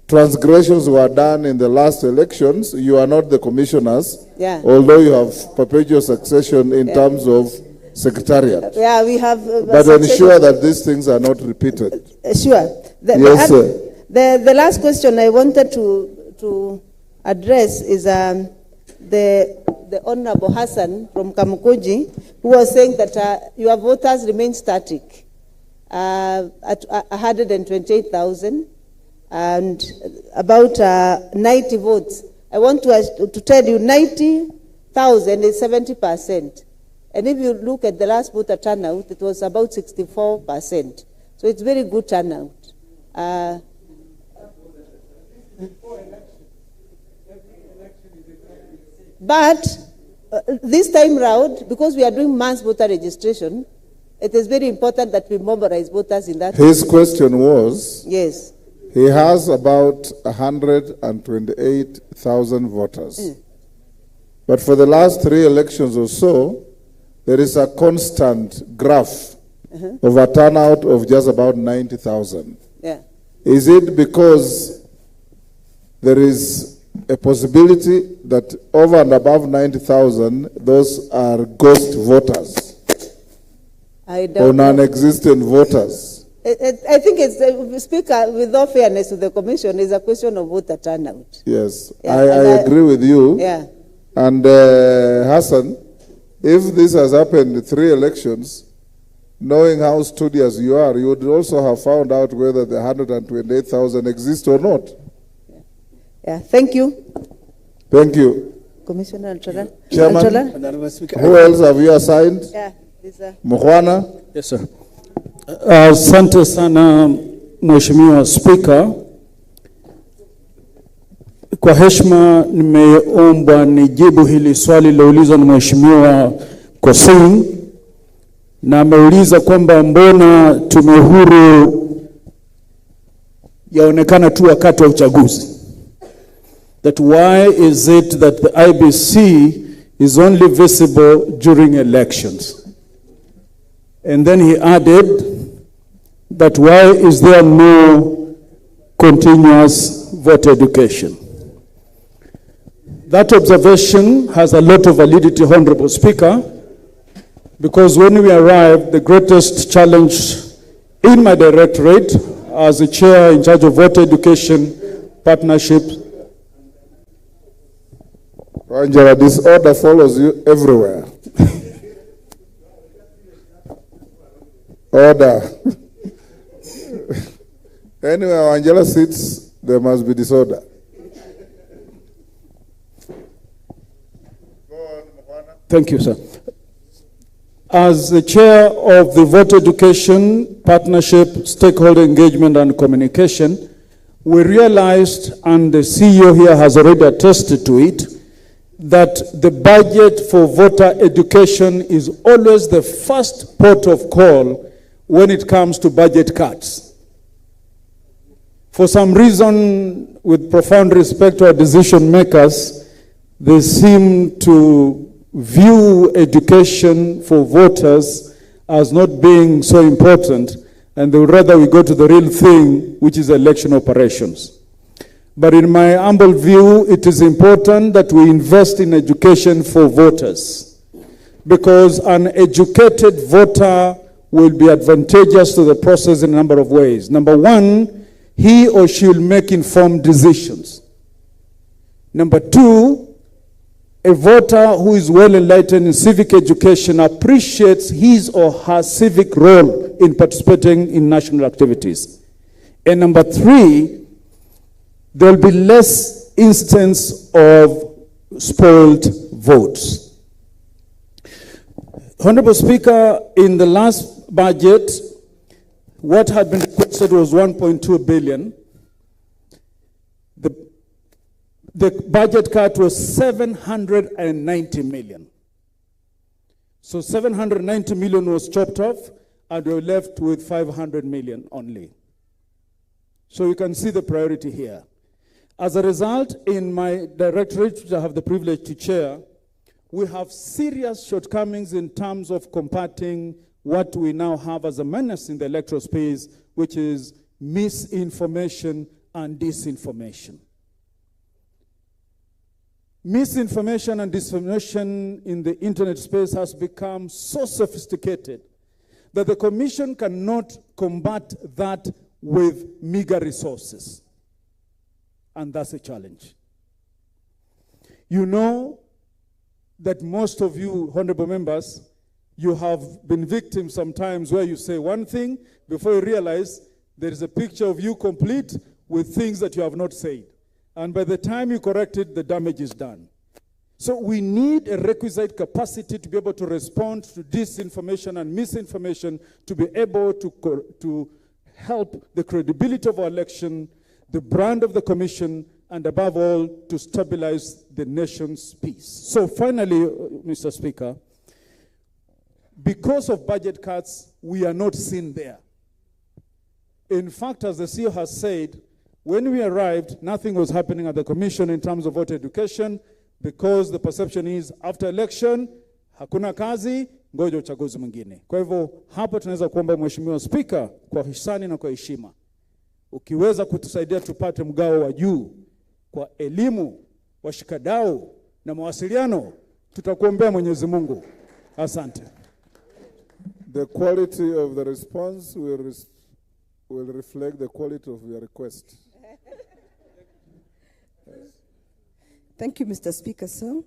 transgressions were done in the last elections, you are not the commissioners, although you have perpetual succession in terms of secretariat. Yeah, we have... but ensure that these things are not repeated. Sure. Yes, sir. The last question I wanted to address is the Honorable Hassan from Kamukunji, who was saying that your voters remain static at 128,000 and about 90 votes. I want to tell you 90,000 is 70%. And if you look at the last voter turnout, it was about 64%. So it's very good turnout. But this time round, because we are doing mass voter registration, it is very important that we mobilize voters in that. His question was, yes, he has about 128,000 voters. But for the last 3 elections or so, there is a constant graph of a turnout of just about 90,000. Yeah. Is it because there is a possibility that over and above 90,000, those are ghost voters or non-existent voters? I think it's, Speaker, with all fairness to the Commission, is a question of voter turnout. Yes, yeah, I agree with you. Yeah. And Hassan, if this has happened in 3 elections, knowing how studious you are, you would also have found out whether the 128,000 exist or not. Yeah, thank you. Thank you. Commissioner Antola. Chairman, who else have you assigned? Yeah, Mukhwana? Yes, sir. Asante sana Mheshimiwa Speaker. Kwa heshima nimeombwa nijibu hili swali liloulizwa na Mheshimiwa Kosing, na ameuliza kwamba mbona tume huru yaonekana tu wakati wa uchaguzi. That why is it that the IEBC is only visible during elections? And then he added that why is there no continuous voter education? That observation has a lot of validity, Honorable Speaker, because when we arrived, the greatest challenge in my directorate as the chair in charge of voter education partnership. Angela, this order follows you everywhere. Order. Anywhere Angela sits, there must be disorder. Thank you, sir. As the chair of the Voter Education Partnership, Stakeholder Engagement and Communication, we realized, and the CEO here has already attested to it, that the budget for voter education is always the first port of call when it comes to budget cuts. For some reason, with profound respect to our decision makers, they seem to view education for voters as not being so important, and they would rather we go to the real thing, which is election operations. But in my humble view, it is important that we invest in education for voters, because an educated voter will be advantageous to the process in a number of ways. Number one, he or she will make informed decisions. Number two, a voter who is well enlightened in civic education appreciates his or her civic role in participating in national activities. And number three, there will be less instance of spoiled votes. Honorable Speaker, in the last budget, what had been requested was 1.2 billion. The budget cut was 790 million. So 790 million was chopped off, and we were left with 500 million only. So you can see the priority here. As a result, in my directorate, which I have the privilege to chair, we have serious shortcomings in terms of combating what we now have as a menace in the electoral space, which is misinformation and disinformation. Misinformation and disinformation in the internet space has become so sophisticated that the Commission cannot combat that with meager resources. And that's a challenge. You know that most of you, honorable members, you have been victims sometimes where you say one thing, before you realize there is a picture of you complete with things that you have not said. And by the time you correct it, the damage is done. So we need a requisite capacity to be able to respond to disinformation and misinformation, to be able to help the credibility of our election, the brand of the Commission, and above all, to stabilize the nation's peace. So finally, Mr. Speaker, because of budget cuts, we are not seen there. In fact, as the CEO has said, when we arrived, nothing was happening at the Commission in terms of voter education, because the perception is after election, hakuna kazi, ngoja uchaguzi mwingine. Kwa hivyo, hapa tunaweza kuomba Mheshimiwa Spika kwa hisani na kwa heshima, ukiweza kutusaidia tupate mgao wa juu kwa elimu, washikadau na mawasiliano, tutakuombea Mwenyezi Mungu. Asante. The quality of the response will reflect the quality of your request. Thank you, Mr. Speaker, sir.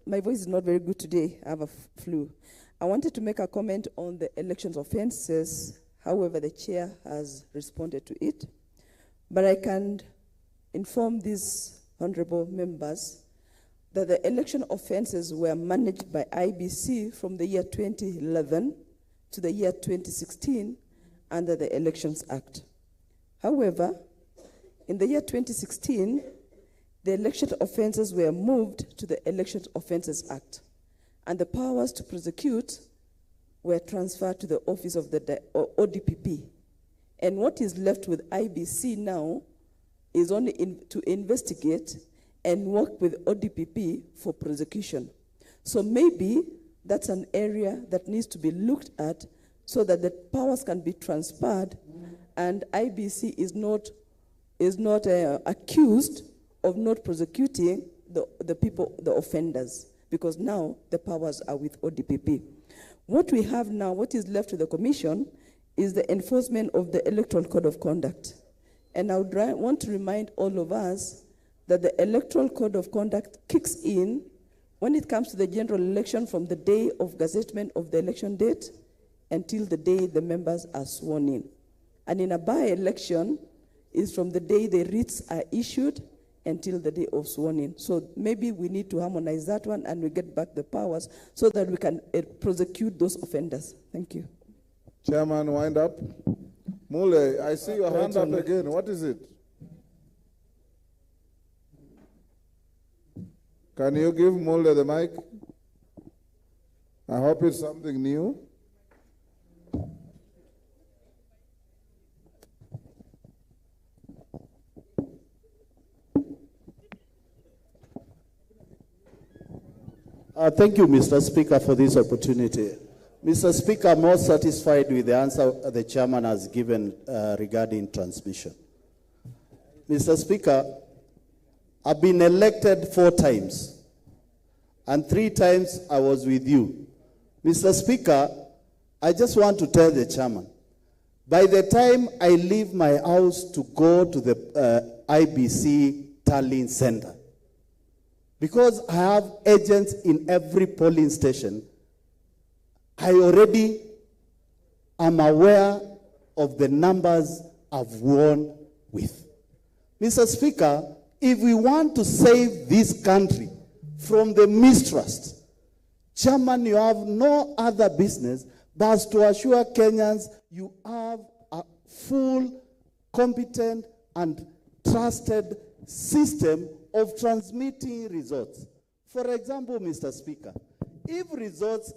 My voice is not very good today. I have a flu. I wanted to make a comment on the elections offenses. However, the chair has responded to it. But I can inform these honorable members that the election offenses were managed by IEBC from the year 2011 to the year 2016 under the Elections Act. However, in the year 2016, the election offenses were moved to the Election Offenses Act, and the powers to prosecute were transferred to the office of the ODPP. And what is left with IEBC now is only to investigate and work with ODPP for prosecution. So maybe that's an area that needs to be looked at so that the powers can be transferred and IEBC is not accused of not prosecuting the people, the offenders, because now the powers are with ODPP. What we have now, what is left to the Commission, is the enforcement of the Electoral Code of Conduct. And I would want to remind all of us that the Electoral Code of Conduct kicks in when it comes to the general election from the day of gazettement of the election date until the day the members are sworn in. And in a by-election is from the day the writs are issued until the day of sworn in. So maybe we need to harmonize that one and we get back the powers so that we can prosecute those offenders. Thank you. Chairman, wind up. Mule, I see your hand up again. What is it? Can you give Mule the mic? I hope it's something new. Thank you, Mr. Speaker, for this opportunity. Mr. Speaker, I'm more satisfied with the answer the chairman has given regarding transmission. Mr. Speaker, I've been elected 4 times, and 3 times I was with you. Mr. Speaker, I just want to tell the chairman, by the time I leave my house to go to the IEBC tallying center, because I have agents in every polling station, I already am aware of the numbers I've won with. Mr. Speaker, if we want to save this country from the mistrust, Chairman, you have no other business but to assure Kenyans you have a full, competent, and trusted system of transmitting results. For example, Mr. Speaker, if results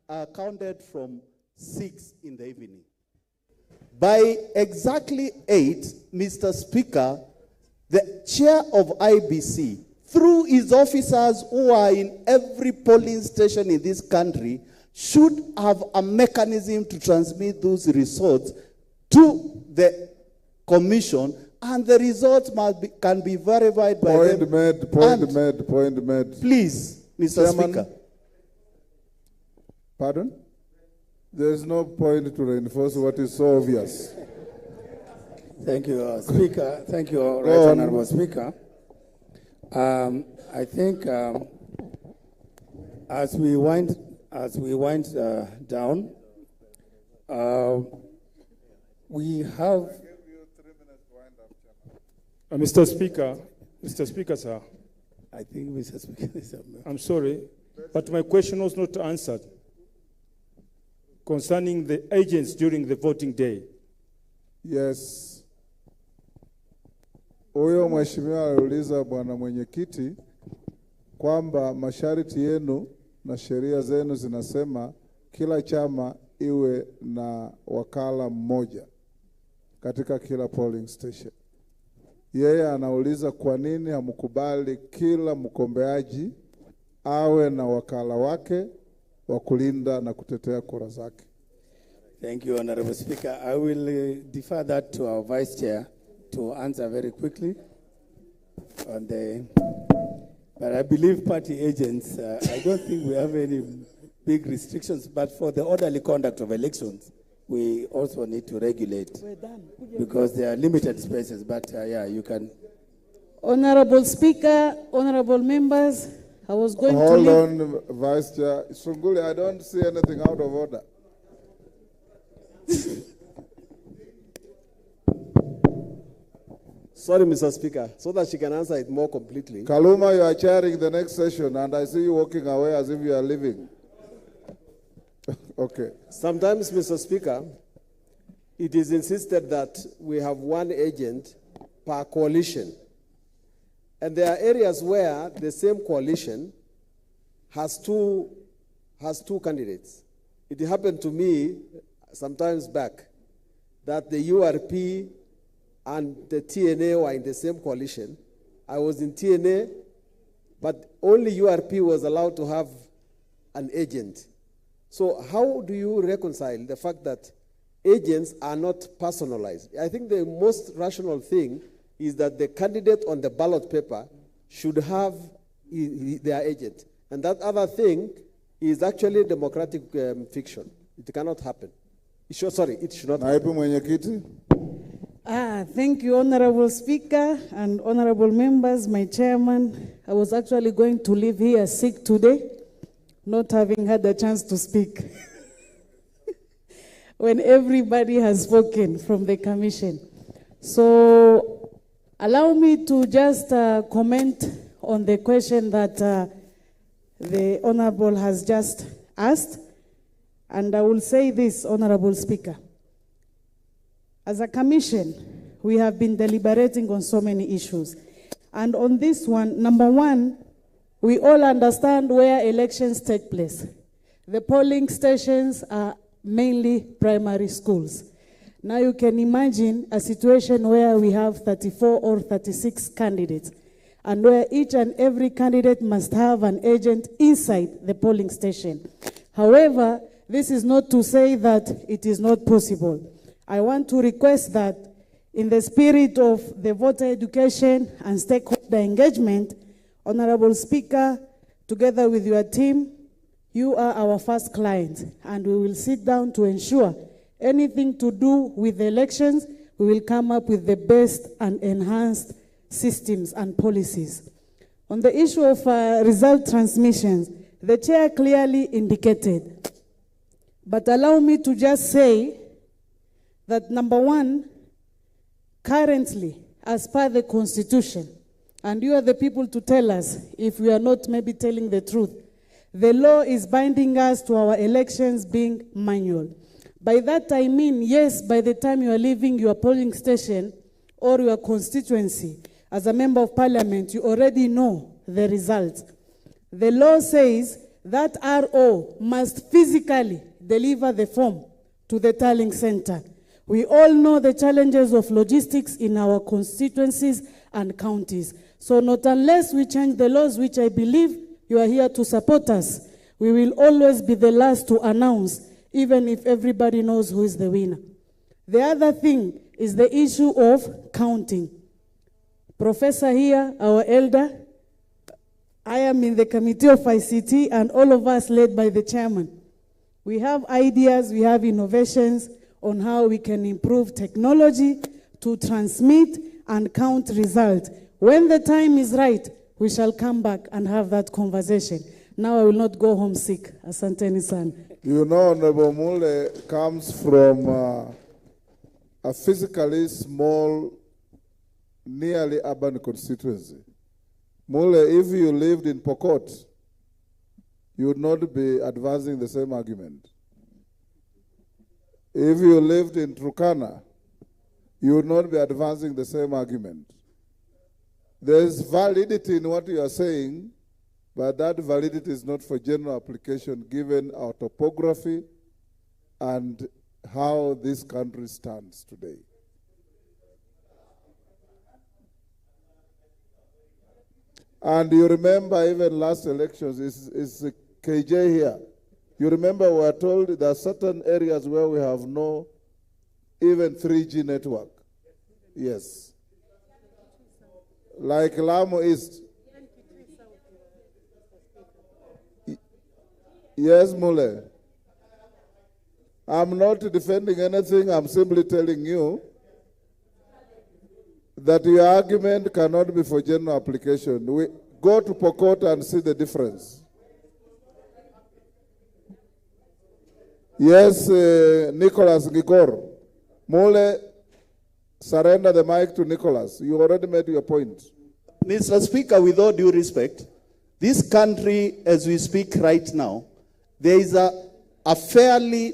are counted from 6 in the evening, by exactly 8, Mr. Speaker, the chair of IEBC, through his officers who are in every polling station in this country, should have a mechanism to transmit those results to the commission, and the results can be verified by them. Point made. Please, Mr. Chairman, Speaker. Pardon? There is no point to reinforce what is so obvious. Thank you, Speaker. Thank you, Right Honorable Speaker. I think as we wind down, we have. Mr. Speaker, sir. I think Mr. Speaker is. I'm sorry, but my question was not answered concerning the agents during the voting day. Yes. Huyo mheshimiwa aliuliza bwana mwenyekiti kwamba masharti yenu na sheria zenu zinasema kila chama iwe na wakala mmoja katika kila polling station. Yeye anauliza kwa nini hamkubali kila mgombeaji awe na wakala wake wa kulinda na kutetea kura zake. Thank you, Honorable Speaker. I will defer that to our Vice Chair to answer very quickly on but I believe party agents, I don't think we have any big restrictions, but for the orderly conduct of elections, we also need to regulate because there are limited spaces, but yeah, you can. Honorable Speaker, honorable members, I was going to Hold on, Vice Chair. Sunguli, I don't see anything out of order. Sorry, Mr. Speaker, so that she can answer it more completely. Kaluma, you are chairing the next session, and I see you walking away as if you are leaving. Okay. Sometimes, Mr. Speaker, it is insisted that we have one agent per coalition. And there are areas where the same coalition has two candidates. It happened to me sometimes back that the URP and the TNA were in the same coalition. I was in TNA, but only URP was allowed to have an agent. So how do you reconcile the fact that agents are not personalized? I think the most rational thing is that the candidate on the ballot paper should have their agent. And that other thing is actually democratic fiction. It cannot happen. It should not happen. Thank you, Honorable Speaker and honorable members, my chairman. I was actually going to leave here sick today, not having had the chance to speak. When everybody has spoken from the commission. So Allow me to just comment on the question that the Honorable has just asked. And I will say this, Honorable Speaker. As a commission, we have been deliberating on so many issues. And on this one, number one, we all understand where elections take place. The polling stations are mainly primary schools. Now you can imagine a situation where we have 34 or 36 candidates, and where each and every candidate must have an agent inside the polling station. However, this is not to say that it is not possible. I want to request that in the spirit of the voter education and stakeholder engagement, Honorable Speaker, together with your team, you are our first client, and we will sit down to ensure anything to do with the elections, we will come up with the best and enhanced systems and policies. On the issue of result transmissions, the chair clearly indicated. But allow me to just say that number one, currently, as per the Constitution, and you are the people to tell us if we are not maybe telling the truth, the law is binding us to our elections being manual. By that I mean, yes, by the time you are leaving your polling station or your constituency, as a member of parliament, you already know the results. The law says that RO must physically deliver the form to the tallying center. We all know the challenges of logistics in our constituencies and counties. So not unless we change the laws, which I believe you are here to support us, we will always be the last to announce, even if everybody knows who is the winner. The other thing is the issue of counting. Professor here, our elder, I am in the committee of ICT, and all of us led by the chairman. We have ideas, we have innovations on how we can improve technology to transmit and count results. When the time is right, we shall come back and have that conversation. Now I will not go home sick. Asanteni sana. You know, Honorable Mule comes from a physically small, nearly urban constituency. Mule, if you lived in Pokot, you would not be advancing the same argument. If you lived in Turkana, you would not be advancing the same argument. There's validity in what you are saying, but that validity is not for general application given our topography and how this country stands today. And you remember even last elections, is KJ here. You remember we were told there are certain areas where we have no even 3G network. Yes. Like Lamu East. Yes, Mule. I'm not defending anything. I'm simply telling you that your argument cannot be for general application. We go to Pokot and see the difference. Yes, Nicholas Gigor. Mule, surrender the mic to Nicholas. You already made your point. Mr. Speaker, with all due respect, this country, as we speak right now, there is a fairly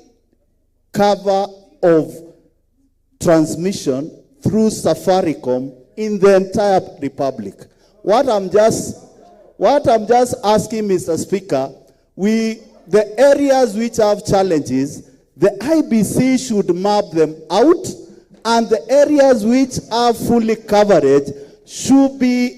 cover of transmission through Safaricom in the entire republic. What I'm just asking, Mr. Speaker, the areas which have challenges, the IBC should map them out, and the areas which are fully covered should be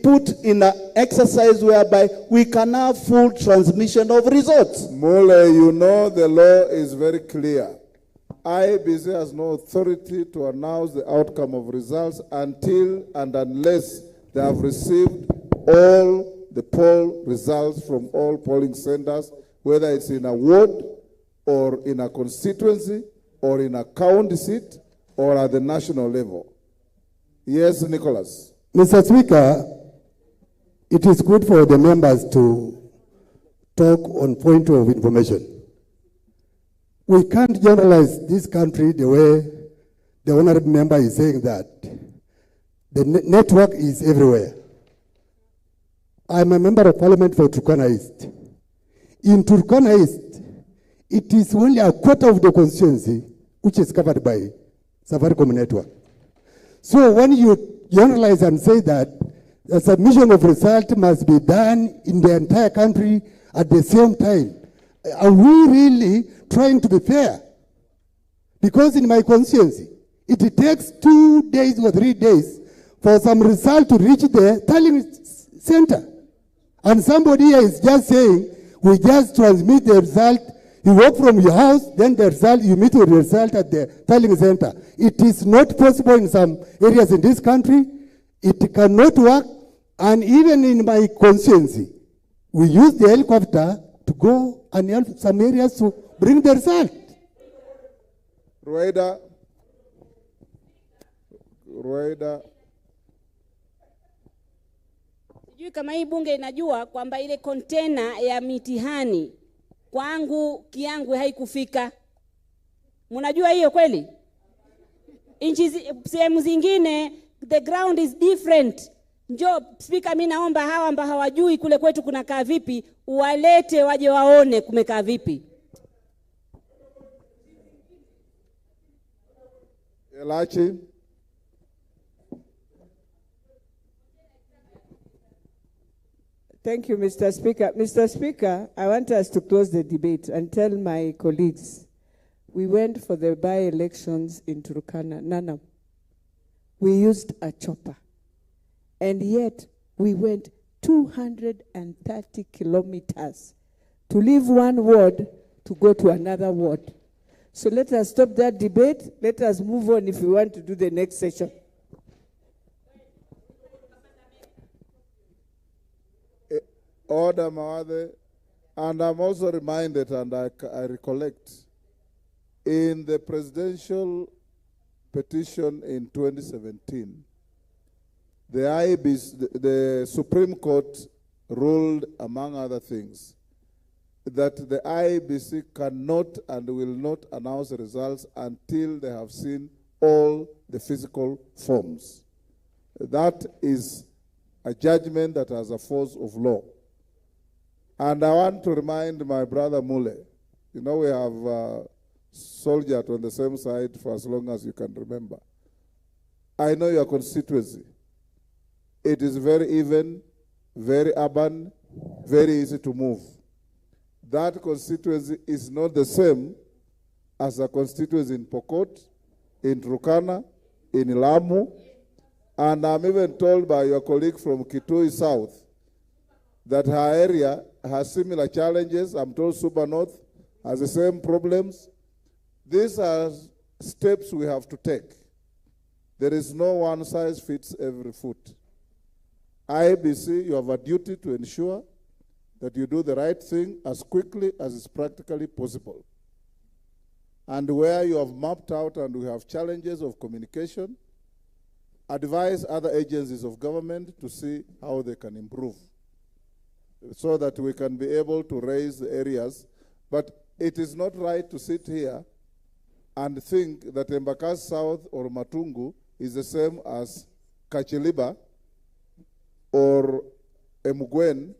put in an exercise whereby we can have full transmission of results. Mole, you know the law is very clear. IEBC has no authority to announce the outcome of results until and unless they have received all the poll results from all polling centers, whether it's in a ward or in a constituency or in a county seat or at the national level. Yes, Nicholas. Mr. Speaker, it is good for the members to talk on point of information. We can't generalize this country the way the honorable member is saying that The network is everywhere. I'm a member of parliament for Turkana East. In Turkana East, it is only a quarter of the constituency which is covered by Safaricom network. So when you generalize and say that the submission of result must be done in the entire country at the same time, are we really trying to be fair? Because in my constituency, it takes 2 days or 3 days for some result to reach the tallying center. And somebody here is just saying, we just transmit the result, you walk from your house, then the result, you meet with the result at the tallying center. It is not possible in some areas in this country. It cannot work. And even in my constituency, we use the helicopter to go and help some areas to bring the result. Rueda. Sijui kama hii bunge inajua kwamba ile kontena ya mitihani kwangu kiangu haikufika. Mnajua hiyo kweli? Inchi sehemu zingine the ground is different. Njoo speaker, mimi naomba hawa ambao hawajui kule kwetu kunakaa vipi, uwalete waje waone kumekaa vipi. Elachi. Thank you, Mr. Speaker. Mr. Speaker, I want us to close the debate and tell my colleagues, we went for the by-elections in Turkana, Nana. We used a chopper. And yet, we went 230 kilometers to leave one ward to go to another ward. So let us stop that debate. Let us move on if we want to do the next session. Order, Mawade. And I'm also reminded, and I recollect, in the presidential petition in 2017, the IEBC, the Supreme Court ruled, among other things, that the IEBC cannot and will not announce results until they have seen all the physical forms. That is a judgment that has a force of law. And I want to remind my brother Mule, you know, we have soldiered on the same side for as long as you can remember. I know your constituency. It is very even, very urban, very easy to move. That constituency is not the same as a constituency in Pokot, in Turkana, in Lamu, and I'm even told by your colleague from Kitui South that her area has similar challenges. I'm told Suba North has the same problems. These are steps we have to take. There is no one size fits every foot. IEBC, you have a duty to ensure that you do the right thing as quickly as is practically possible. And where you have mapped out and we have challenges of communication, advise other agencies of government to see how they can improve so that we can be able to raise the areas. But it is not right to sit here and think that Embakasi South or Matungu is the same as Kachiliba or Emugwen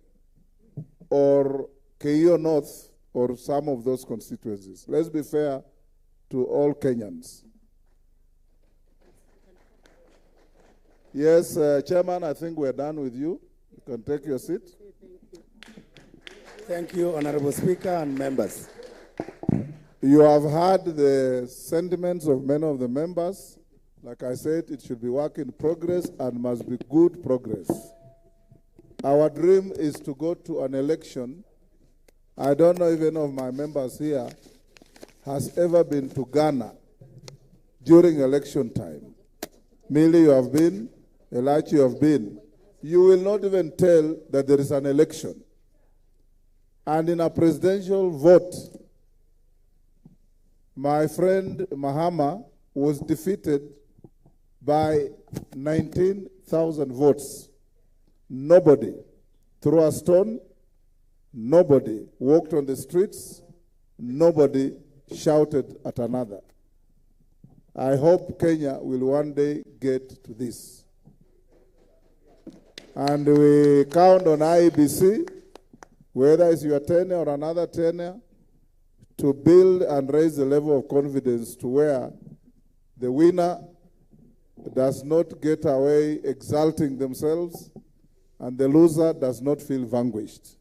or Keio North or some of those constituencies. Let's be fair to all Kenyans. Yes, Chairman, I think we're done with you. You can take your seat. Thank you, Honorable Speaker and members. You have heard the sentiments of many of the members. Like I said, it should be work in progress and must be good progress. Our dream is to go to an election. I don't know if any of my members here has ever been to Ghana during election time. Millie, you have been. Elachi, you have been. You will not even tell that there is an election. And in a presidential vote, my friend Mahama was defeated by 19,000 votes. Nobody threw a stone, nobody walked on the streets, nobody shouted at another. I hope Kenya will one day get to this. And we count on IEBC, whether it's your tenure or another tenure, to build and raise the level of confidence to where the winner does not get away exalting themselves and the loser does not feel vanquished.